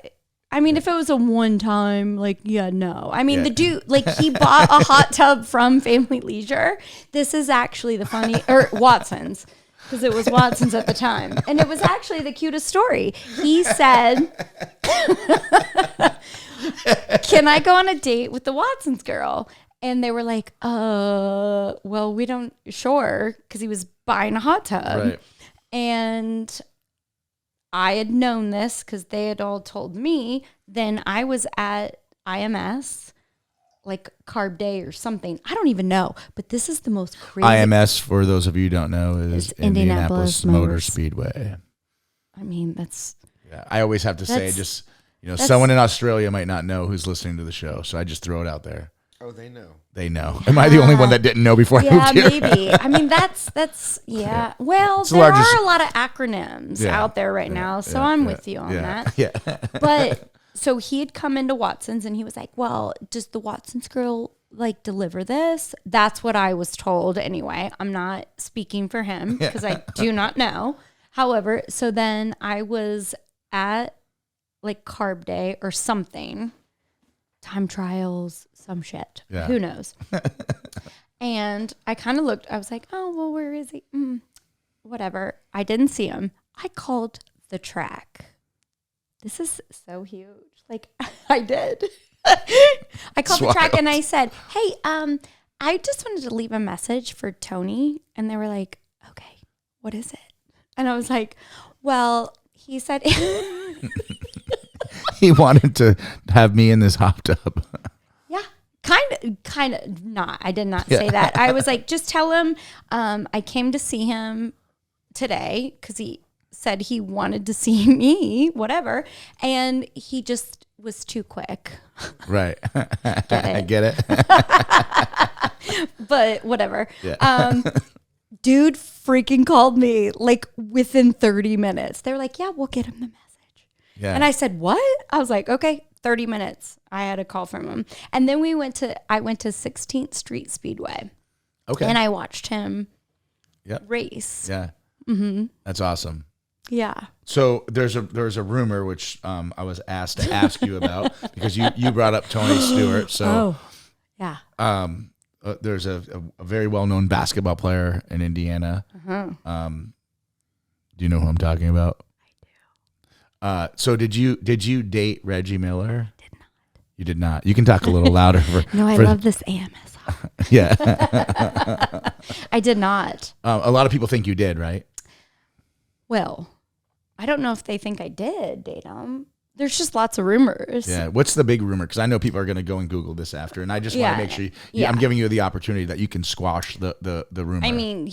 Speaker 2: I mean, if it was a one time, like, no. I mean, the dude, like, he bought a hot tub from Family Leisure. This is actually the funny, or Watson's, because it was Watson's at the time. And it was actually the cutest story. He said, can I go on a date with the Watson's girl? And they were like, well, we don't, sure, because he was buying a hot tub.
Speaker 1: Right.
Speaker 2: And I had known this because they had all told me. Then I was at IMS, like Carb Day or something. I don't even know. But this is the most crazy.
Speaker 1: IMS, for those of you who don't know, is Indianapolis Motor Speedway.
Speaker 2: I mean, that's...
Speaker 1: Yeah, I always have to say, just, someone in Australia might not know who's listening to the show. So I just throw it out there.
Speaker 3: Oh, they know.
Speaker 1: They know. Am I the only one that didn't know before I moved here?
Speaker 2: Yeah, maybe. I mean, that's yeah. Well, there are a lot of acronyms out there right now, so I'm with you on that.
Speaker 1: Yeah.
Speaker 2: But so he had come into Watson's and he was like, well, does the Watson's girl like deliver this? That's what I was told anyway. I'm not speaking for him because I do not know. However, so then I was at like Carb Day or something. Time trials, some shit. Yeah. Who knows? And I kind of looked. I was like, oh, well, where is he? Whatever. I didn't see him. I called the track. This is so huge. Like, I did. I called the track and I said, hey, I just wanted to leave a message for Tony. And they were like, okay, what is it? And I was like, well, he said...
Speaker 1: He wanted to have me in this hot tub.
Speaker 2: Yeah, kind of not. I did not say that. I was like, just tell him I came to see him today because he said he wanted to see me, whatever. And he just was too quick.
Speaker 1: Right. I get it.
Speaker 2: But whatever. Yeah. Dude freaking called me like within 30 minutes. They were like, yeah, we'll get him the message. Yeah. And I said, what? I was like, okay, 30 minutes. I had a call from him. And then I went to 16th Street Speedway. Okay. And I watched him race.
Speaker 1: Yeah. Mm-hmm. That's awesome.
Speaker 2: Yeah.
Speaker 1: So there's a rumor which I was asked to ask you about because you brought up Tony Stewart. So
Speaker 2: yeah.
Speaker 1: There's a very well-known basketball player in Indiana. Uh-huh. Do you know who I'm talking about? So did you date Reggie Miller?
Speaker 2: I did not.
Speaker 1: You did not. You can talk a little louder.
Speaker 2: I love this AMS.
Speaker 1: Yeah.
Speaker 2: I did not.
Speaker 1: A lot of people think you did, right?
Speaker 2: Well, I don't know if they think I did date him. There's just lots of rumors.
Speaker 1: Yeah. What's the big rumor? Because I know people are going to go and Google this after, and I just want to make sure I'm giving you the opportunity that you can squash the rumor.
Speaker 2: I mean,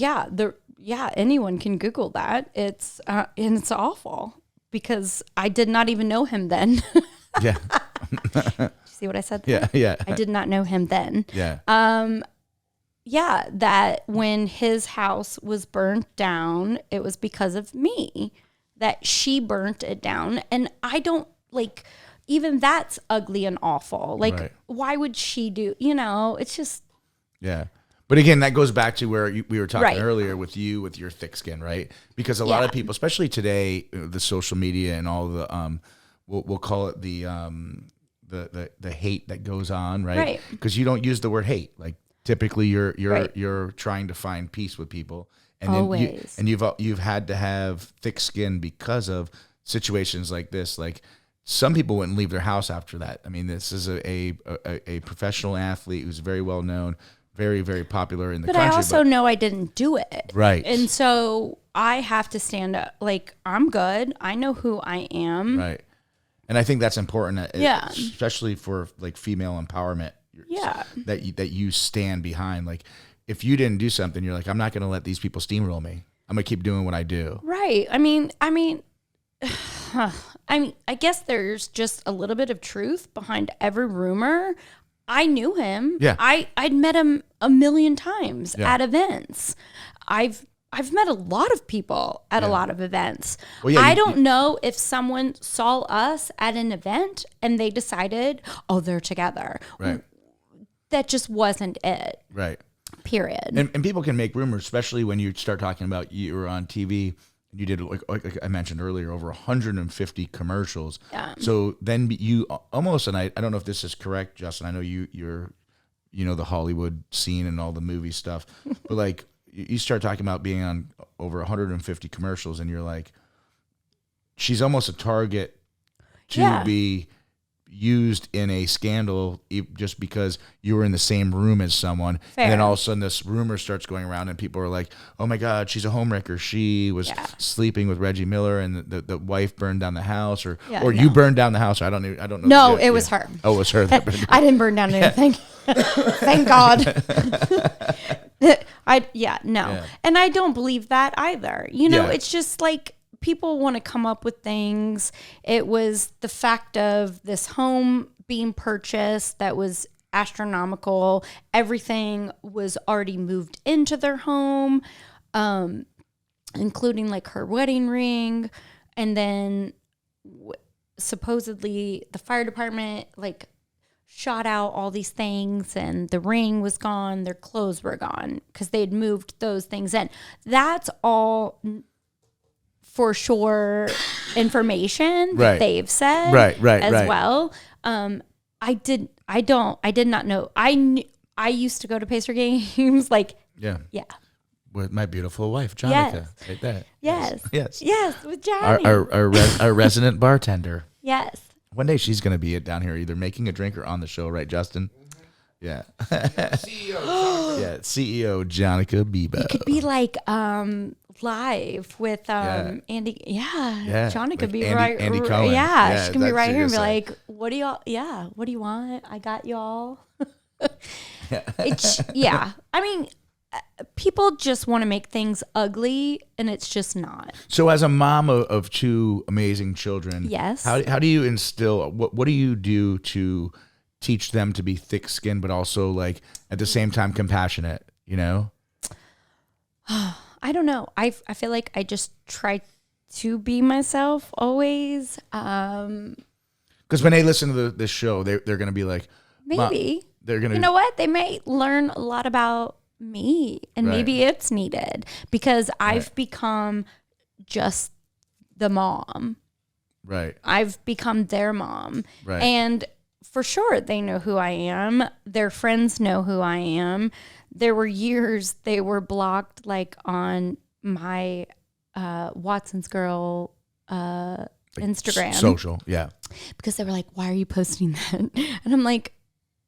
Speaker 2: anyone can Google that. It's and it's awful. Because I did not even know him then.
Speaker 1: Yeah.
Speaker 2: See what I said there?
Speaker 1: Yeah.
Speaker 2: I did not know him then.
Speaker 1: Yeah.
Speaker 2: yeah, that when his house was burnt down, it was because of me that she burnt it down. And I don't like, even that's ugly and awful. Like,
Speaker 1: Right.
Speaker 2: why would she do, you know, it's just.
Speaker 1: Yeah. But again, that goes back to where we were talking
Speaker 2: Right.
Speaker 1: earlier with you, with your thick skin, right? Because a lot of people, especially today, the social media and all the, we'll call it the hate that goes on, right?
Speaker 2: Right.
Speaker 1: Because you don't use the word hate. Like typically, you're
Speaker 2: Right.
Speaker 1: you're trying to find peace with people, and
Speaker 2: Always.
Speaker 1: then you've had to have thick skin because of situations like this. Like some people wouldn't leave their house after that. I mean, this is a professional athlete who's very well known. Very, very popular in the country.
Speaker 2: But I also know I didn't do it.
Speaker 1: Right.
Speaker 2: And so I have to stand up. Like, I'm good. I know who I am.
Speaker 1: Right. And I think that's important,
Speaker 2: Yeah.
Speaker 1: especially for like female empowerment.
Speaker 2: Yeah.
Speaker 1: That you stand behind. Like, if you didn't do something, you're like, I'm not going to let these people steamroll me. I'm going to keep doing what I do.
Speaker 2: Right. I mean, I guess there's just a little bit of truth behind every rumor. I knew him.
Speaker 1: Yeah.
Speaker 2: I'd met him a million times
Speaker 1: Yeah.
Speaker 2: at events. I've met a lot of people at a lot of events.
Speaker 1: Well, yeah,
Speaker 2: I don't know if someone saw us at an event and they decided, oh, they're together.
Speaker 1: Right.
Speaker 2: That just wasn't it.
Speaker 1: Right.
Speaker 2: Period.
Speaker 1: And people can make rumors, especially when you start talking about you were on TV. You did, like I mentioned earlier, over 150 commercials.
Speaker 2: Yeah.
Speaker 1: So then you almost, and I don't know if this is correct, Justin. I know you're the Hollywood scene and all the movie stuff, but like you start talking about being on over 150 commercials, and you're like, she's almost a target to be used in a scandal just because you were in the same room as someone.
Speaker 2: Fair.
Speaker 1: And then all of a sudden this rumor starts going around and people are like, oh my God, she's a homewrecker. She was sleeping with Reggie Miller and the wife burned down the house or you burned down the house. I don't know.
Speaker 2: No, it was her.
Speaker 1: Oh, it was her. That burned
Speaker 2: I didn't burn down anything. Thank God. No. And I don't believe that either. You know, it's just like people want to come up with things. It was the fact of this home being purchased that was astronomical. Everything was already moved into their home, including like her wedding ring. And then supposedly the fire department like shot out all these things and the ring was gone. Their clothes were gone because they had moved those things in. That's all for sure information that they've said as well. I did not know. I used to go to Pacer games
Speaker 1: with my beautiful wife, Jonica. Like that.
Speaker 2: Yes. With Johnny.
Speaker 1: Our resident bartender.
Speaker 2: Yes.
Speaker 1: One day she's going to be down here either making a drink or on the show, right, Justin? Yeah. CEO Jonica Bebo.
Speaker 2: It could be like live with Andy. Yeah. Johnny could be
Speaker 1: Andy Cohen.
Speaker 2: Yeah, she can be right here and be like, what do you want? I got y'all. I mean, people just want to make things ugly, and it's just not.
Speaker 1: So as a mom of two amazing children,
Speaker 2: yes,
Speaker 1: how do you instill, what do you do to teach them to be thick-skinned, but also like at the same time compassionate, you know?
Speaker 2: I don't know. I feel like I just try to be myself always.
Speaker 1: Because when they listen to this show, they're going to be like,
Speaker 2: maybe
Speaker 1: they're going to,
Speaker 2: you know what? They may learn a lot about me, and maybe it's needed because I've become just the mom.
Speaker 1: Right.
Speaker 2: I've become their mom.
Speaker 1: Right.
Speaker 2: And for sure, they know who I am. Their friends know who I am. There were years they were blocked, like on my Watson's Girl Instagram.
Speaker 1: Social, yeah.
Speaker 2: Because they were like, why are you posting that? And I'm like,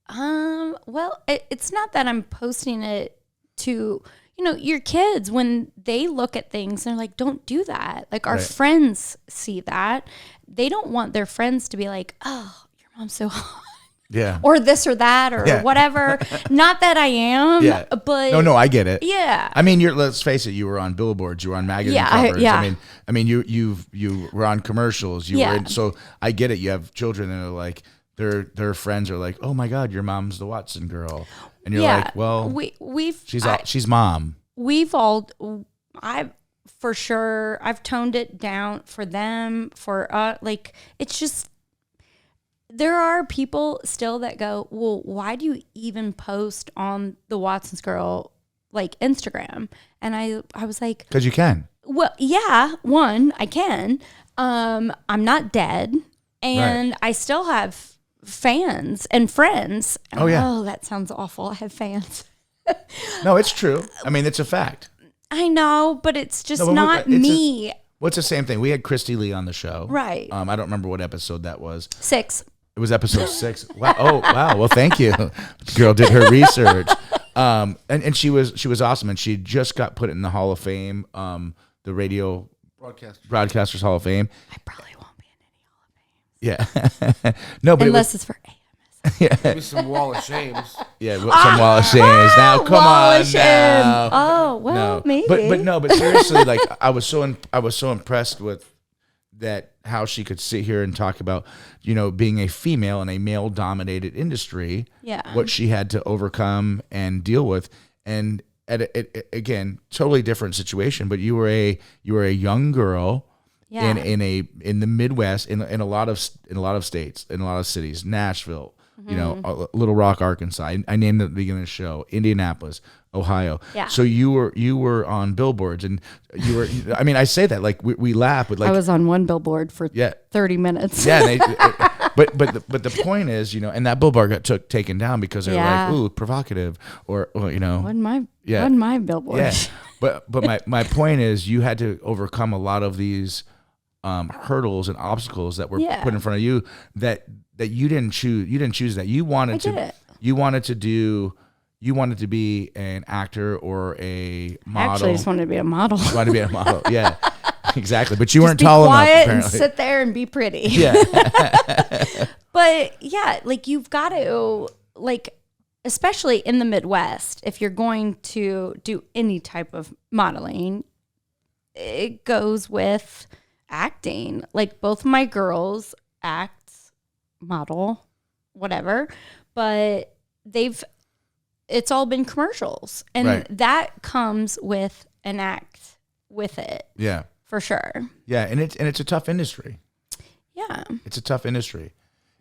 Speaker 2: well, it's not that I'm posting it to, your kids, when they look at things, they're like, don't do that. Like our friends see that. They don't want their friends to be like, oh, your mom's so hot.
Speaker 1: Yeah.
Speaker 2: Or this or that or whatever. Not that I am, but
Speaker 1: no, I get it.
Speaker 2: Yeah.
Speaker 1: I mean, let's face it, you were on billboards, you were on magazine covers. I mean, you were on commercials. You were in, so I get it. You have children that are like, their friends are like, oh my God, your mom's the Watson girl, and you're like, well, she's mom.
Speaker 2: I've toned it down for them, like, it's just, there are people still that go, well, why do you even post on the Watson's girl, like, Instagram? And I was like,
Speaker 1: because you can.
Speaker 2: Well, yeah, one, I can. I'm not dead, and I still have fans and friends.
Speaker 1: Oh, yeah.
Speaker 2: Oh, that sounds awful. I have fans.
Speaker 1: No, it's true. I mean, it's a fact.
Speaker 2: I know, but it's just not me.
Speaker 1: What's the same thing? We had Christy Lee on the show.
Speaker 2: Right.
Speaker 1: I don't remember what episode that was.
Speaker 2: 6.
Speaker 1: It was episode 6. Wow. Oh, wow. Well, thank you. The girl did her research. And she was awesome. And she just got put in the Hall of Fame, the Radio Broadcasters Hall of Fame.
Speaker 2: I probably won't be in any Hall of Fame.
Speaker 1: Yeah. No, but
Speaker 2: unless it's for AMS.
Speaker 3: Yeah. Maybe some Wall of Shames.
Speaker 1: Yeah, some Wall of Shames. Now, come on now.
Speaker 2: Oh, well,
Speaker 1: no.
Speaker 2: maybe.
Speaker 1: But seriously, like, I was so impressed with that, how she could sit here and talk about, being a female in a male dominated industry, what she had to overcome and deal with. And again, totally different situation, but you were a young girl in the Midwest, in a lot of states, in a lot of cities, Nashville, Little Rock, Arkansas. I named it at the beginning of the show, Indianapolis, Ohio.
Speaker 2: Yeah.
Speaker 1: So you were on billboards, and you were. I mean, I say that like we laugh, but like
Speaker 2: I was on one billboard for 30 minutes.
Speaker 1: Yeah. But the point is, and that billboard got taken down because they're like, ooh, provocative, or
Speaker 2: Wasn't my billboard.
Speaker 1: Yeah. But my point is, you had to overcome a lot of these hurdles and obstacles that were put in front of you that you didn't choose. You didn't choose that. You wanted to be an actor or a model.
Speaker 2: Actually, I just wanted to be a model.
Speaker 1: You wanted to be a model, yeah, exactly. But you weren't tall enough, apparently.
Speaker 2: And sit there and be pretty.
Speaker 1: Yeah.
Speaker 2: But yeah, like, you've got to, like, especially in the Midwest, if you're going to do any type of modeling, it goes with acting. Like, both my girls act, model, whatever, but it's all been commercials, and that comes with an act with it.
Speaker 1: Yeah,
Speaker 2: for sure.
Speaker 1: Yeah, and it's a tough industry.
Speaker 2: Yeah,
Speaker 1: it's a tough industry,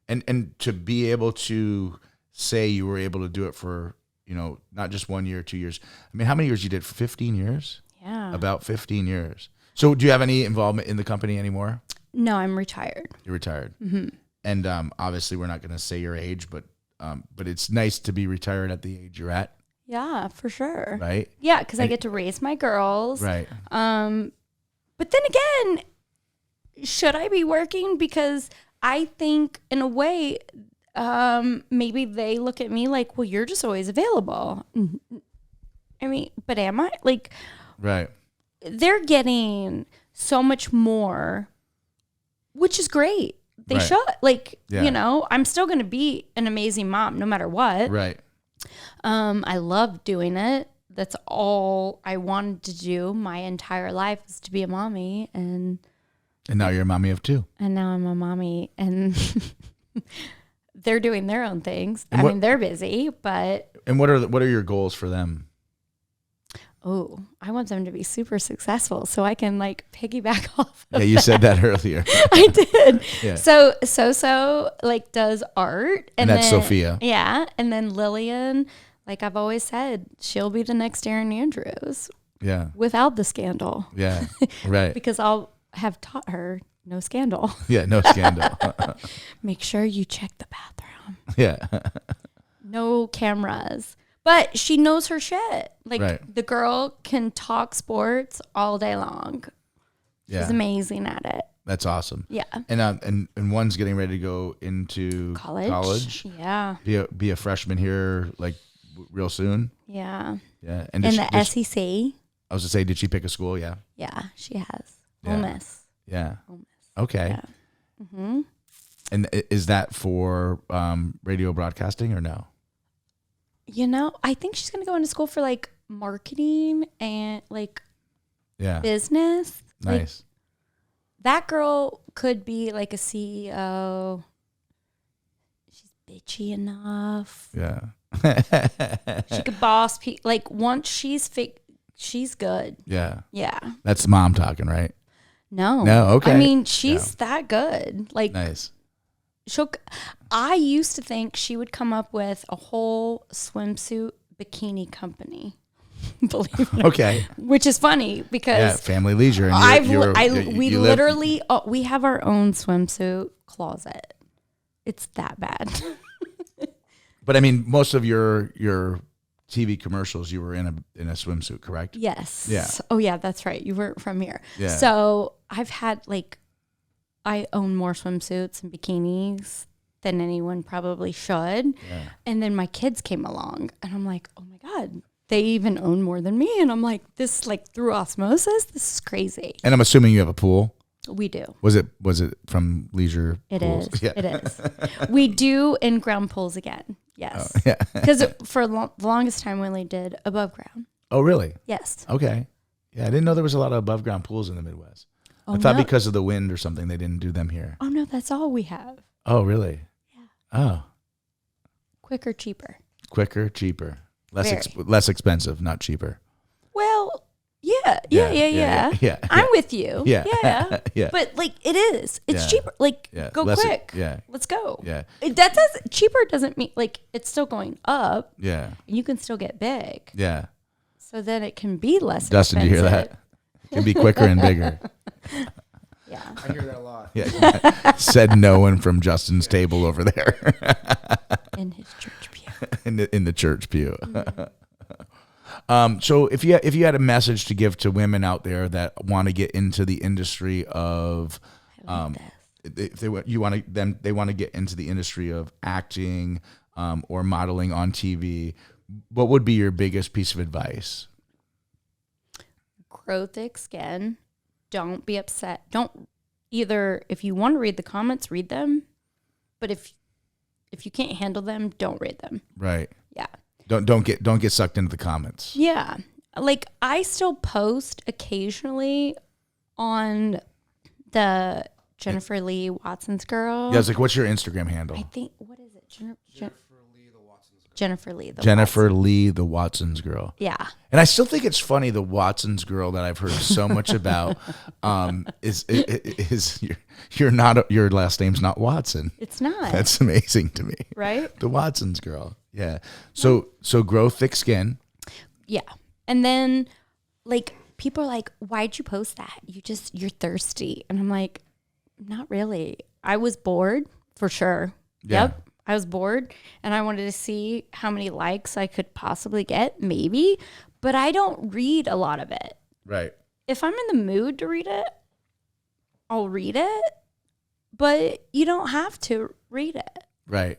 Speaker 1: and to be able to say you were able to do it for not just 1 year, 2 years. I mean, how many years you did? For 15 years?
Speaker 2: Yeah,
Speaker 1: about 15 years. So, do you have any involvement in the company anymore?
Speaker 2: No, I'm retired.
Speaker 1: You're retired.
Speaker 2: Mm-hmm.
Speaker 1: And obviously, we're not going to say your age, but it's nice to be retired at the age you're at.
Speaker 2: Yeah, for sure.
Speaker 1: Right?
Speaker 2: Yeah, because I get to raise my girls.
Speaker 1: Right.
Speaker 2: But then again, should I be working? Because I think, in a way, maybe they look at me like, well, you're just always available. I mean, but am I? Like,
Speaker 1: right.
Speaker 2: They're getting so much more, which is great. They should. Like, I'm still going to be an amazing mom no matter what.
Speaker 1: Right.
Speaker 2: I love doing it. That's all I wanted to do my entire life, was to be a mommy. And
Speaker 1: now you're a mommy of 2.
Speaker 2: And now I'm a mommy. And they're doing their own things. I mean, they're busy, but.
Speaker 1: And what are your goals for them?
Speaker 2: Oh, I want them to be super successful so I can, like, piggyback off of
Speaker 1: you said that earlier.
Speaker 2: I did.
Speaker 1: Yeah.
Speaker 2: So like, does art.
Speaker 1: And that's then, Sophia.
Speaker 2: Yeah. And then Lillian, like I've always said, she'll be the next Darin Andrews.
Speaker 1: Yeah.
Speaker 2: Without the scandal.
Speaker 1: Yeah. Right.
Speaker 2: Because I'll have taught her no scandal.
Speaker 1: Yeah, no scandal.
Speaker 2: Make sure you check the bathroom.
Speaker 1: Yeah.
Speaker 2: No cameras. But she knows her shit. Like, the girl can talk sports all day long. She's amazing at it.
Speaker 1: That's awesome.
Speaker 2: Yeah.
Speaker 1: And one's getting ready to go into college.
Speaker 2: Yeah.
Speaker 1: Be a freshman here, like, real soon.
Speaker 2: Yeah.
Speaker 1: Yeah.
Speaker 2: And in the SEC.
Speaker 1: I was to say, did she pick a school? Yeah.
Speaker 2: Yeah, she has. Ole Miss.
Speaker 1: Yeah.
Speaker 2: Ole Miss.
Speaker 1: Okay.
Speaker 2: Yeah. Mm-hmm.
Speaker 1: And is that for radio broadcasting or no?
Speaker 2: I think she's going to go into school for, like, marketing and, like, business.
Speaker 1: Nice.
Speaker 2: Like, that girl could be, like, a CEO. bitchy enough.
Speaker 1: Yeah.
Speaker 2: She could boss people. Like once she's she's good.
Speaker 1: Yeah.
Speaker 2: Yeah.
Speaker 1: That's mom talking, right?
Speaker 2: No.
Speaker 1: No, okay.
Speaker 2: I mean, she's that good. Like
Speaker 1: Nice.
Speaker 2: I used to think she would come up with a whole swimsuit bikini company. Believe it or not.
Speaker 1: Okay.
Speaker 2: Which is funny because
Speaker 1: family leisure. And
Speaker 2: we literally we have our own swimsuit closet. It's that bad.
Speaker 1: But I mean, most of your TV commercials, you were in a swimsuit, correct?
Speaker 2: Yes.
Speaker 1: Yeah.
Speaker 2: Oh yeah, that's right. You weren't from here.
Speaker 1: Yeah.
Speaker 2: So I've had I own more swimsuits and bikinis than anyone probably should.
Speaker 1: Yeah.
Speaker 2: And then my kids came along and I'm like, oh my God, they even own more than me. And I'm like, this through osmosis, this is crazy.
Speaker 1: And I'm assuming you have a pool.
Speaker 2: We do.
Speaker 1: Was it from leisure
Speaker 2: It
Speaker 1: pools?
Speaker 2: is.
Speaker 1: Yeah.
Speaker 2: It is. We do in-ground pools again. Yes.
Speaker 1: Yeah.
Speaker 2: Because for the longest time we only did above ground.
Speaker 1: Oh, really?
Speaker 2: Yes.
Speaker 1: Okay. Yeah, I didn't know there was a lot of above ground pools in the Midwest.
Speaker 2: Oh,
Speaker 1: I thought
Speaker 2: no.
Speaker 1: because of the wind or something, they didn't do them here.
Speaker 2: Oh no, that's all we have.
Speaker 1: Oh, really?
Speaker 2: Yeah.
Speaker 1: Oh,
Speaker 2: Quicker, cheaper.
Speaker 1: quicker, cheaper,
Speaker 2: Very.
Speaker 1: less expensive, not cheaper.
Speaker 2: Well, yeah. I'm with you.
Speaker 1: Yeah.
Speaker 2: Yeah.
Speaker 1: Yeah.
Speaker 2: But it is. It's
Speaker 1: Yeah.
Speaker 2: cheaper.
Speaker 1: Yeah.
Speaker 2: Go
Speaker 1: Less-
Speaker 2: quick.
Speaker 1: yeah.
Speaker 2: Let's go.
Speaker 1: Yeah.
Speaker 2: Cheaper doesn't mean it's still going up.
Speaker 1: Yeah.
Speaker 2: And you can still get big.
Speaker 1: Yeah.
Speaker 2: So then it can be less
Speaker 1: Dustin, do you hear
Speaker 2: expensive.
Speaker 1: that? It can be quicker and bigger.
Speaker 2: Yeah.
Speaker 3: I hear that a lot.
Speaker 1: Yeah. Said no one from Justin's table over there
Speaker 2: In his church pew.
Speaker 1: in the church pew. So if you had a message to give to women out there that want to get into the industry of, if they want to get into the industry of acting or modeling on TV, what would be your biggest piece of advice?
Speaker 2: Grow thick skin. Don't be upset. Don't if you want to read the comments, read them. But if you can't handle them, don't read them.
Speaker 1: Right.
Speaker 2: Yeah.
Speaker 1: Don't get sucked into the comments.
Speaker 2: Yeah. I still post occasionally on the Jennifer Lee Watson's girl.
Speaker 1: Yeah, I was like, what's your Instagram handle?
Speaker 2: I think, what is it?
Speaker 1: Jennifer Lee, the Watson's girl.
Speaker 2: Yeah.
Speaker 1: And I still think it's funny, the Watson's girl that I've heard so much about is your last name's not Watson.
Speaker 2: It's not.
Speaker 1: That's amazing to me.
Speaker 2: Right?
Speaker 1: The Watson's girl. Yeah. So grow thick skin.
Speaker 2: Yeah. And then people are like, why'd you post that? You're thirsty. And I'm like, not really. I was bored for sure.
Speaker 1: Yeah.
Speaker 2: Yep. I was bored and I wanted to see how many likes I could possibly get, maybe, but I don't read a lot of it.
Speaker 1: Right.
Speaker 2: If I'm in the mood to read it, I'll read it, but you don't have to read it.
Speaker 1: Right.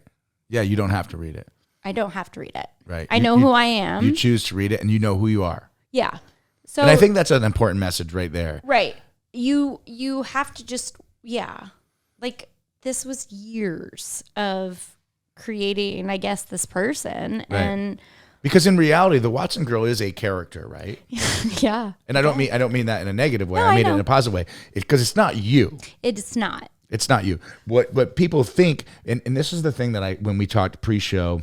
Speaker 1: Yeah, you don't have to read it.
Speaker 2: I don't have to read it.
Speaker 1: Right.
Speaker 2: I know who I am.
Speaker 1: You choose to read it and you know who you are.
Speaker 2: Yeah. So
Speaker 1: And I think that's an important message right there.
Speaker 2: right. You have to just, yeah. This was years of creating, I guess, this person.
Speaker 1: Right.
Speaker 2: And
Speaker 1: Because in reality, the Watson girl is a character, right?
Speaker 2: yeah.
Speaker 1: And I don't mean that in a negative way.
Speaker 2: No,
Speaker 1: I mean
Speaker 2: I
Speaker 1: it in
Speaker 2: know.
Speaker 1: a positive way. Because it's not you.
Speaker 2: It's not.
Speaker 1: It's not you. What people think, and this is the thing that when we talked pre-show,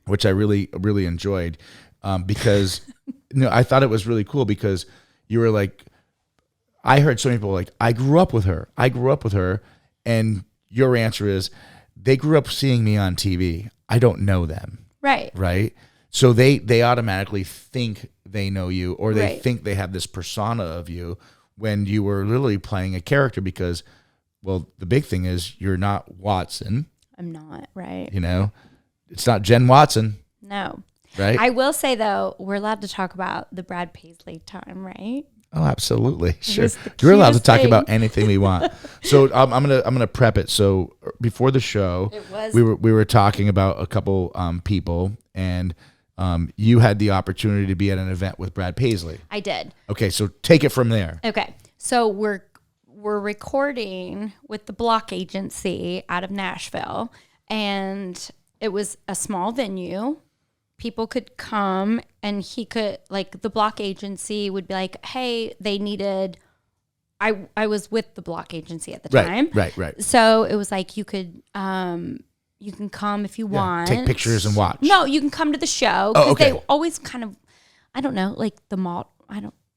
Speaker 1: which I really, really enjoyed, because I thought it was really cool because you were like, I heard so many people like, I grew up with her, and your answer is, they grew up seeing me on TV. I don't know them.
Speaker 2: Right.
Speaker 1: Right? So they automatically think they know you, or they
Speaker 2: Right.
Speaker 1: think they have this persona of you when you were literally playing a character because, well, the big thing is you're not Watson.
Speaker 2: I'm not, right?
Speaker 1: It's not Jen Watson,
Speaker 2: No.
Speaker 1: right?
Speaker 2: I will say, though, we're allowed to talk about the Brad Paisley time, right?
Speaker 1: Oh, absolutely. Sure.
Speaker 2: was the
Speaker 1: You're allowed to
Speaker 2: cutest
Speaker 1: talk
Speaker 2: thing.
Speaker 1: about anything we want. So I'm gonna prep it. So before the show,
Speaker 2: It was-
Speaker 1: we were talking about a couple people, and you had the opportunity to be at an event with Brad Paisley.
Speaker 2: I did.
Speaker 1: Okay, so take it from there.
Speaker 2: Okay. So we're recording with the Block Agency out of Nashville, and it was a small venue. People could come and he could, the Block Agency would be like, hey, they needed, I was with the Block Agency at the time.
Speaker 1: Right.
Speaker 2: So it was like you could You can come if you want.
Speaker 1: Take pictures and watch.
Speaker 2: No, you can come to the show because they always kind of, I don't know, like the model.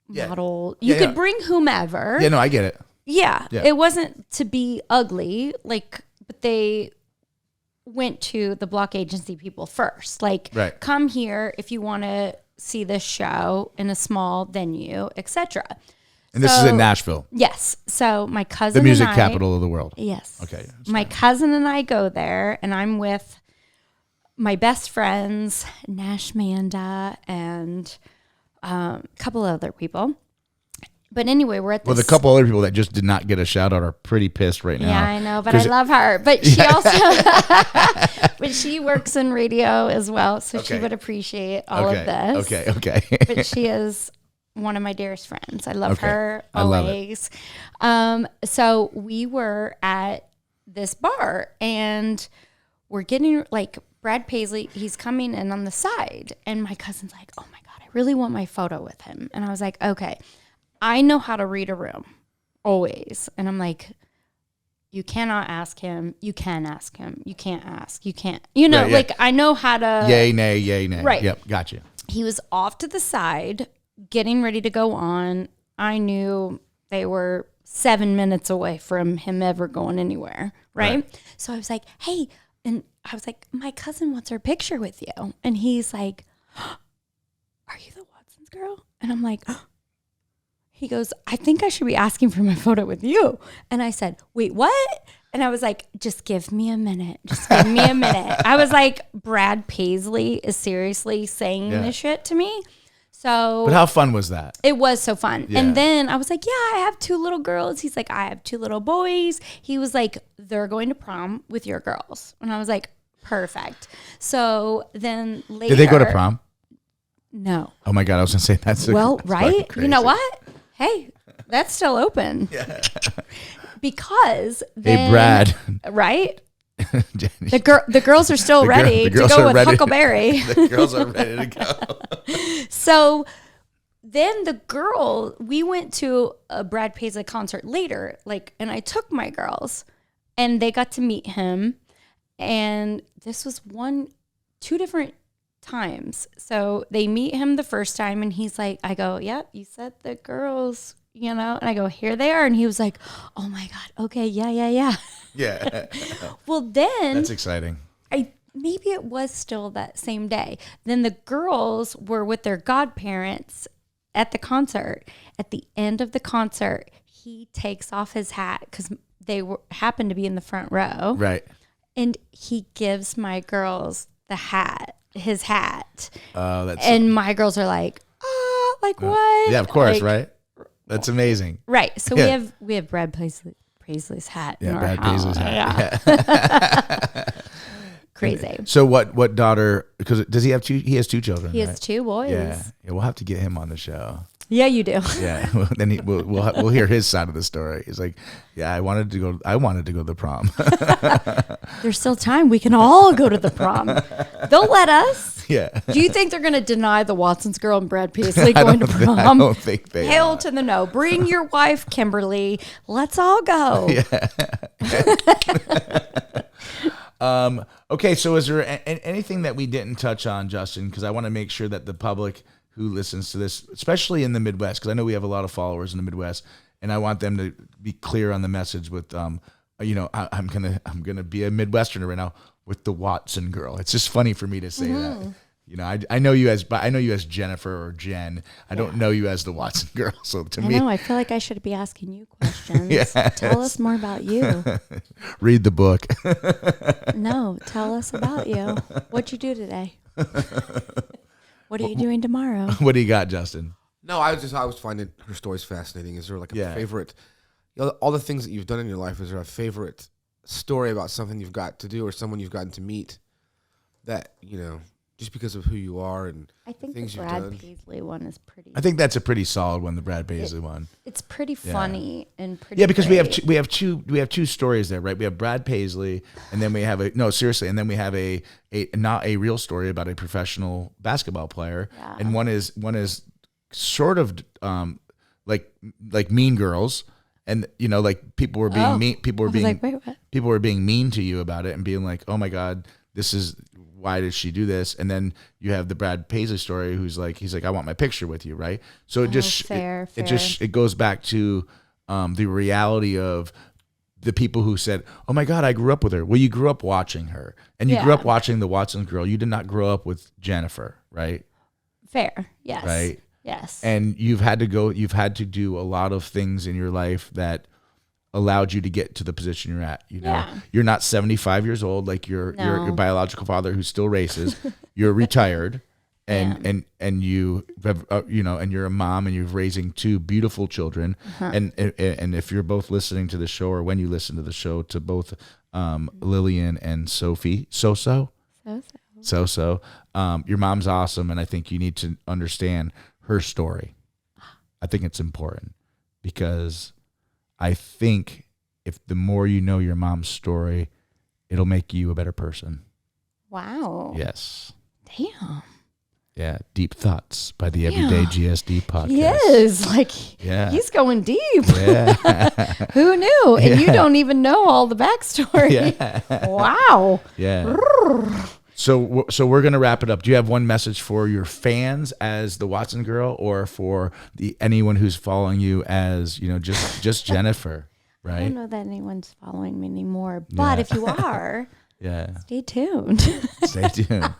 Speaker 2: Model. You could bring whomever.
Speaker 1: Yeah, no, I get it.
Speaker 2: Yeah, it wasn't to be ugly, like, but they went to the block agency people first. Like, come here if you want to see this show in a small venue, etc.
Speaker 1: And this is in Nashville.
Speaker 2: Yes. So my cousin,
Speaker 1: the music capital of the world.
Speaker 2: Yes.
Speaker 1: Okay.
Speaker 2: My cousin and I go there, and I'm with my best friends, Nash Manda, and a couple of other people. But anyway, we're at this.
Speaker 1: Well, the couple other people that just did not get a shout out are pretty pissed right now.
Speaker 2: Yeah, I know, but I love her. But she also, but she works in radio as well, so she would appreciate all of this.
Speaker 1: Okay.
Speaker 2: But she is one of my dearest friends. I love her always. I love it. So we were at this bar, and we're getting like Brad Paisley. He's coming in on the side, and my cousin's like, "Oh my God, I really want my photo with him." And I was like, "Okay." I know how to read a room, always. And I'm like, you cannot ask him. You can ask him. You can't ask. You can't. You know, like I know how to.
Speaker 1: Yay, nay, yay, nay.
Speaker 2: Right.
Speaker 1: Yep, gotcha.
Speaker 2: He was off to the side, getting ready to go on. I knew they were 7 minutes away from him ever going anywhere, right? So I was like, hey, and I was like, my cousin wants her picture with you. And he's like, are you the Watson's girl? And I'm like, he goes, I think I should be asking for my photo with you. And I said, wait, what? And I was like, just give me a minute. Just give me a minute. I was like, Brad Paisley is seriously saying this shit to me. So,
Speaker 1: but how fun was that?
Speaker 2: It was so fun.
Speaker 1: Yeah.
Speaker 2: And then I was like, yeah, I have 2 little girls. He's like, I have 2 little boys. He was like, they're going to prom with your girls. And I was like, perfect. So then later.
Speaker 1: Did they go to prom?
Speaker 2: No.
Speaker 1: Oh my God, I was going to say that's
Speaker 2: right? You know what? Hey, that's still open. Yeah. Because then,
Speaker 1: hey, Brad.
Speaker 2: Right? the girls are still ready to go with Huckleberry.
Speaker 1: The girls are ready to go.
Speaker 2: So then we went to a Brad Paisley concert later, and I took my girls, and they got to meet him. And this was 2 different times. So they meet him the first time, and he's like, I go, yep, you said the girls, and I go, here they are. And he was like, oh my God, okay, yeah.
Speaker 1: Yeah.
Speaker 2: Well, then
Speaker 1: that's exciting.
Speaker 2: Maybe it was still that same day. Then the girls were with their godparents at the concert. At the end of the concert, he takes off his hat because they happened to be in the front row.
Speaker 1: Right.
Speaker 2: And he gives my girls his hat.
Speaker 1: That's
Speaker 2: and my girls are like, what?
Speaker 1: Yeah, of course, right? That's amazing.
Speaker 2: Right. So we have Brad Paisley's hat in our
Speaker 1: Brad
Speaker 2: house.
Speaker 1: Paisley's hat.
Speaker 2: Yeah. Crazy.
Speaker 1: So what daughter, because does he have 2? He has 2 children.
Speaker 2: He has 2 boys.
Speaker 1: Yeah, we'll have to get him on the show.
Speaker 2: Yeah, you do.
Speaker 1: Yeah, then we'll hear his side of the story. He's like, yeah, I wanted to go to the prom.
Speaker 2: There's still time. We can all go to the prom. They'll let us.
Speaker 1: Yeah.
Speaker 2: Do you think they're going to deny the Watson's girl and Brad Paisley going to prom? I
Speaker 1: don't think they
Speaker 2: Hail
Speaker 1: are.
Speaker 2: to the no. Bring your wife, Kimberly. Let's all go.
Speaker 1: Yeah. Okay, so is there anything that we didn't touch on, Justin? Because I want to make sure that the public who listens to this, especially in the Midwest, because I know we have a lot of followers in the Midwest, and I want them to be clear on the message with, I'm gonna be a Midwesterner right now with the Watson girl. It's just funny for me to say that. I know you as Jennifer or Jen. I don't know you as the Watson girl. So to me,
Speaker 2: I feel like I should be asking you questions. Yes. Tell us more about you.
Speaker 1: Read the book.
Speaker 2: No, tell us about you. What'd you do today? What are you doing tomorrow?
Speaker 1: What do you got, Justin?
Speaker 3: No, I was finding her stories fascinating. Is there like a favorite? All the things that you've done in your life. Is there a favorite story about something you've got to do or someone you've gotten to meet that just because of who you are and
Speaker 2: I think
Speaker 3: things
Speaker 2: the
Speaker 3: you've
Speaker 2: Brad
Speaker 3: done?
Speaker 2: Paisley one is pretty.
Speaker 1: I think that's a pretty solid one, the Brad Paisley one.
Speaker 2: It's pretty funny and pretty.
Speaker 1: Yeah, because
Speaker 2: great.
Speaker 1: we have two stories there, right? We have Brad Paisley, and then we have and then we have a not a real story about a professional basketball player, and one is sort of like Mean Girls. and like people were being mean. People were being
Speaker 2: like, wait, what?
Speaker 1: People were being mean to you about it and being like, oh my God, why did she do this? And then you have the Brad Paisley story, he's like, I want my picture with you, right? So it goes back to the reality of the people who said, oh my God, I grew up with her. Well, you grew up watching her, and you grew up watching the Watsons girl. You did not grow up with Jennifer, right?
Speaker 2: Fair. Yes.
Speaker 1: Right.
Speaker 2: Yes.
Speaker 1: And you've had to do a lot of things in your life that allowed you to get to the position you're at. You're not 75 years old like your biological father who still races. You're retired, and you have and you're a mom, and you're raising two beautiful children. And if you're both listening to the show, or when you listen to the show, to both Lillian and Sophie, So, your mom's awesome, and I think you need to understand her story. I think it's important because I think if the more you know your mom's story, it'll make you a better person.
Speaker 2: Wow.
Speaker 1: Yes.
Speaker 2: Damn.
Speaker 1: Yeah. Deep Thoughts by the Everyday GSD podcast.
Speaker 2: Yes. Like, he's going deep. Yeah. Who knew? And you don't even know all the backstory. Yeah. Wow.
Speaker 1: Yeah. So we're going to wrap it up. Do you have one message for your fans as the Watson girl, or for anyone who's following you as, just Jennifer, right?
Speaker 2: I don't know that anyone's following me anymore, but if you are, stay tuned.
Speaker 1: Stay tuned.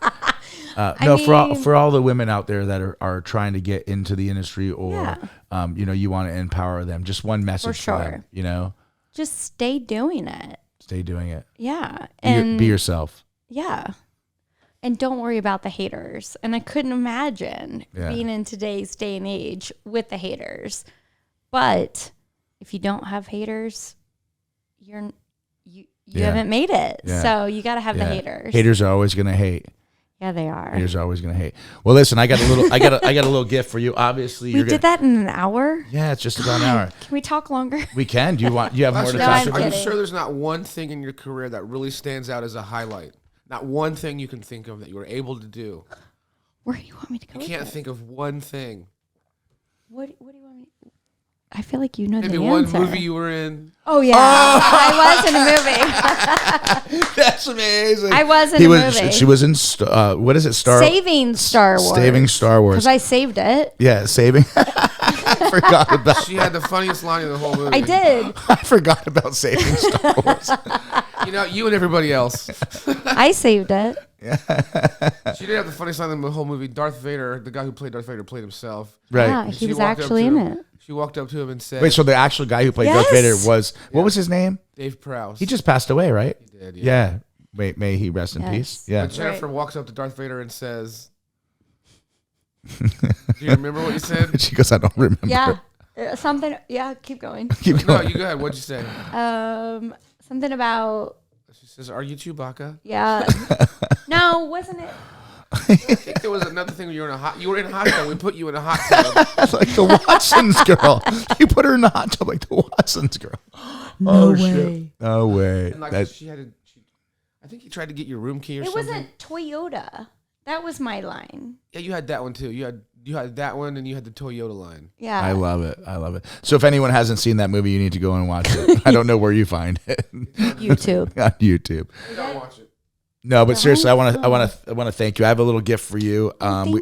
Speaker 1: For all the women out there that are trying to get into the industry, or, you want to empower them, just one message for them,
Speaker 2: Just stay doing it.
Speaker 1: Stay doing it.
Speaker 2: Yeah.
Speaker 1: Be yourself.
Speaker 2: Yeah. And don't worry about the haters. And I couldn't imagine being in today's day and age with the haters. But if you don't have haters, you haven't made it. Yeah. So you got to have the haters.
Speaker 1: Haters are always going to hate.
Speaker 2: Yeah, they are.
Speaker 1: Haters are always going to hate. Well, listen, I got a little gift for you. Obviously,
Speaker 2: we did that in an hour.
Speaker 1: Yeah, it's just about an hour.
Speaker 2: Can we talk longer?
Speaker 1: We can. Do you have more to talk about?
Speaker 3: Are you sure there's not one thing in your career that really stands out as a highlight? Not one thing you can think of that you were able to do.
Speaker 2: Where do you want me to go?
Speaker 3: You can't think of one thing.
Speaker 2: What do you want me? I feel like you know
Speaker 3: Maybe
Speaker 2: the
Speaker 3: one
Speaker 2: answer.
Speaker 3: movie you were in.
Speaker 2: Oh yeah, I was in a movie.
Speaker 1: That's amazing.
Speaker 2: I was in a movie.
Speaker 1: She was in what is it?
Speaker 2: Saving Star Wars.
Speaker 1: Saving Star Wars.
Speaker 2: Because I saved it.
Speaker 1: Yeah, saving. I forgot about.
Speaker 3: She had the funniest line in the whole movie.
Speaker 2: I did.
Speaker 1: I forgot about Saving Star Wars.
Speaker 3: You and everybody else.
Speaker 2: I saved it.
Speaker 3: Yeah. She did have the funniest line in the whole movie. Darth Vader, the guy who played Darth Vader, played himself.
Speaker 1: Right.
Speaker 2: Yeah, he was actually in it.
Speaker 3: She walked up to him and said...
Speaker 1: Wait, so the actual guy who played Darth Vader was... What was his name?
Speaker 3: Dave Prowse.
Speaker 1: He just passed away, right?
Speaker 3: He did,
Speaker 1: yeah. May he rest in peace. Yeah.
Speaker 3: But Jennifer walks up to Darth Vader and says... Do you remember what he said?
Speaker 1: She goes, I don't remember.
Speaker 2: Yeah. Something... Yeah, keep going.
Speaker 3: No, you go ahead. What'd you say?
Speaker 2: Something about...
Speaker 3: She says, are you Chewbacca?
Speaker 2: Yeah. No, wasn't it?
Speaker 3: I think there was another thing. You were in a hot tub. We put you in a hot tub.
Speaker 1: Like the Watsons girl. You put her in a hot tub like the Watsons girl.
Speaker 2: No way.
Speaker 1: Shit. No way.
Speaker 3: And I think he tried to get your room key or something.
Speaker 2: It wasn't Toyota. That was my line.
Speaker 3: Yeah, you had that one too. You had that one, and you had the Toyota line.
Speaker 2: Yeah.
Speaker 1: I love it. So if anyone hasn't seen that movie, you need to go and watch it. I don't know where you find it.
Speaker 2: YouTube.
Speaker 1: On YouTube.
Speaker 3: You gotta watch it.
Speaker 1: No, but seriously, I want to thank you. I have a little gift for you.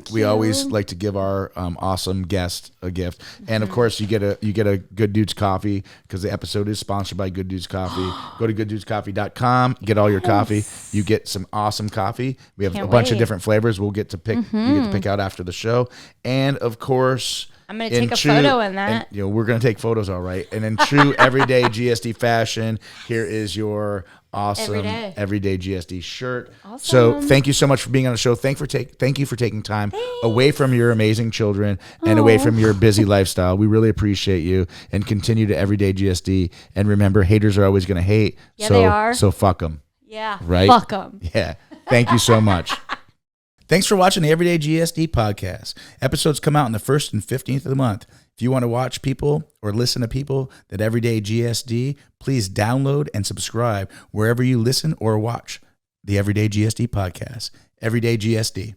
Speaker 1: We
Speaker 2: you.
Speaker 1: always like to give our awesome guest a gift, and of course, you get a Good Dudes coffee because the episode is sponsored by Good Dudes Coffee. Go to gooddudescoffee.com, get all your coffee. You get some awesome coffee. We have a bunch of different flavors. We'll get to pick. You get to pick out after the show, and of course.
Speaker 2: I'm going to take a photo in that.
Speaker 1: We're going to take photos, all right. And in true everyday GSD fashion, here is your awesome everyday GSD shirt.
Speaker 2: Awesome.
Speaker 1: So thank you so much for being on the show. Thank you for taking time away from your amazing children and away from your busy lifestyle. We really appreciate you, and continue to everyday GSD. And remember, haters are always going to hate.
Speaker 2: Yeah, they are.
Speaker 1: So fuck them.
Speaker 2: Yeah.
Speaker 1: Right?
Speaker 2: Fuck them.
Speaker 1: Yeah. Thank you so much. Thanks for watching the Everyday GSD podcast. Episodes come out on the 1st and 15th of the month. If you want to watch people or listen to people that Everyday GSD, please download and subscribe wherever you listen or watch the Everyday GSD podcast. Everyday GSD.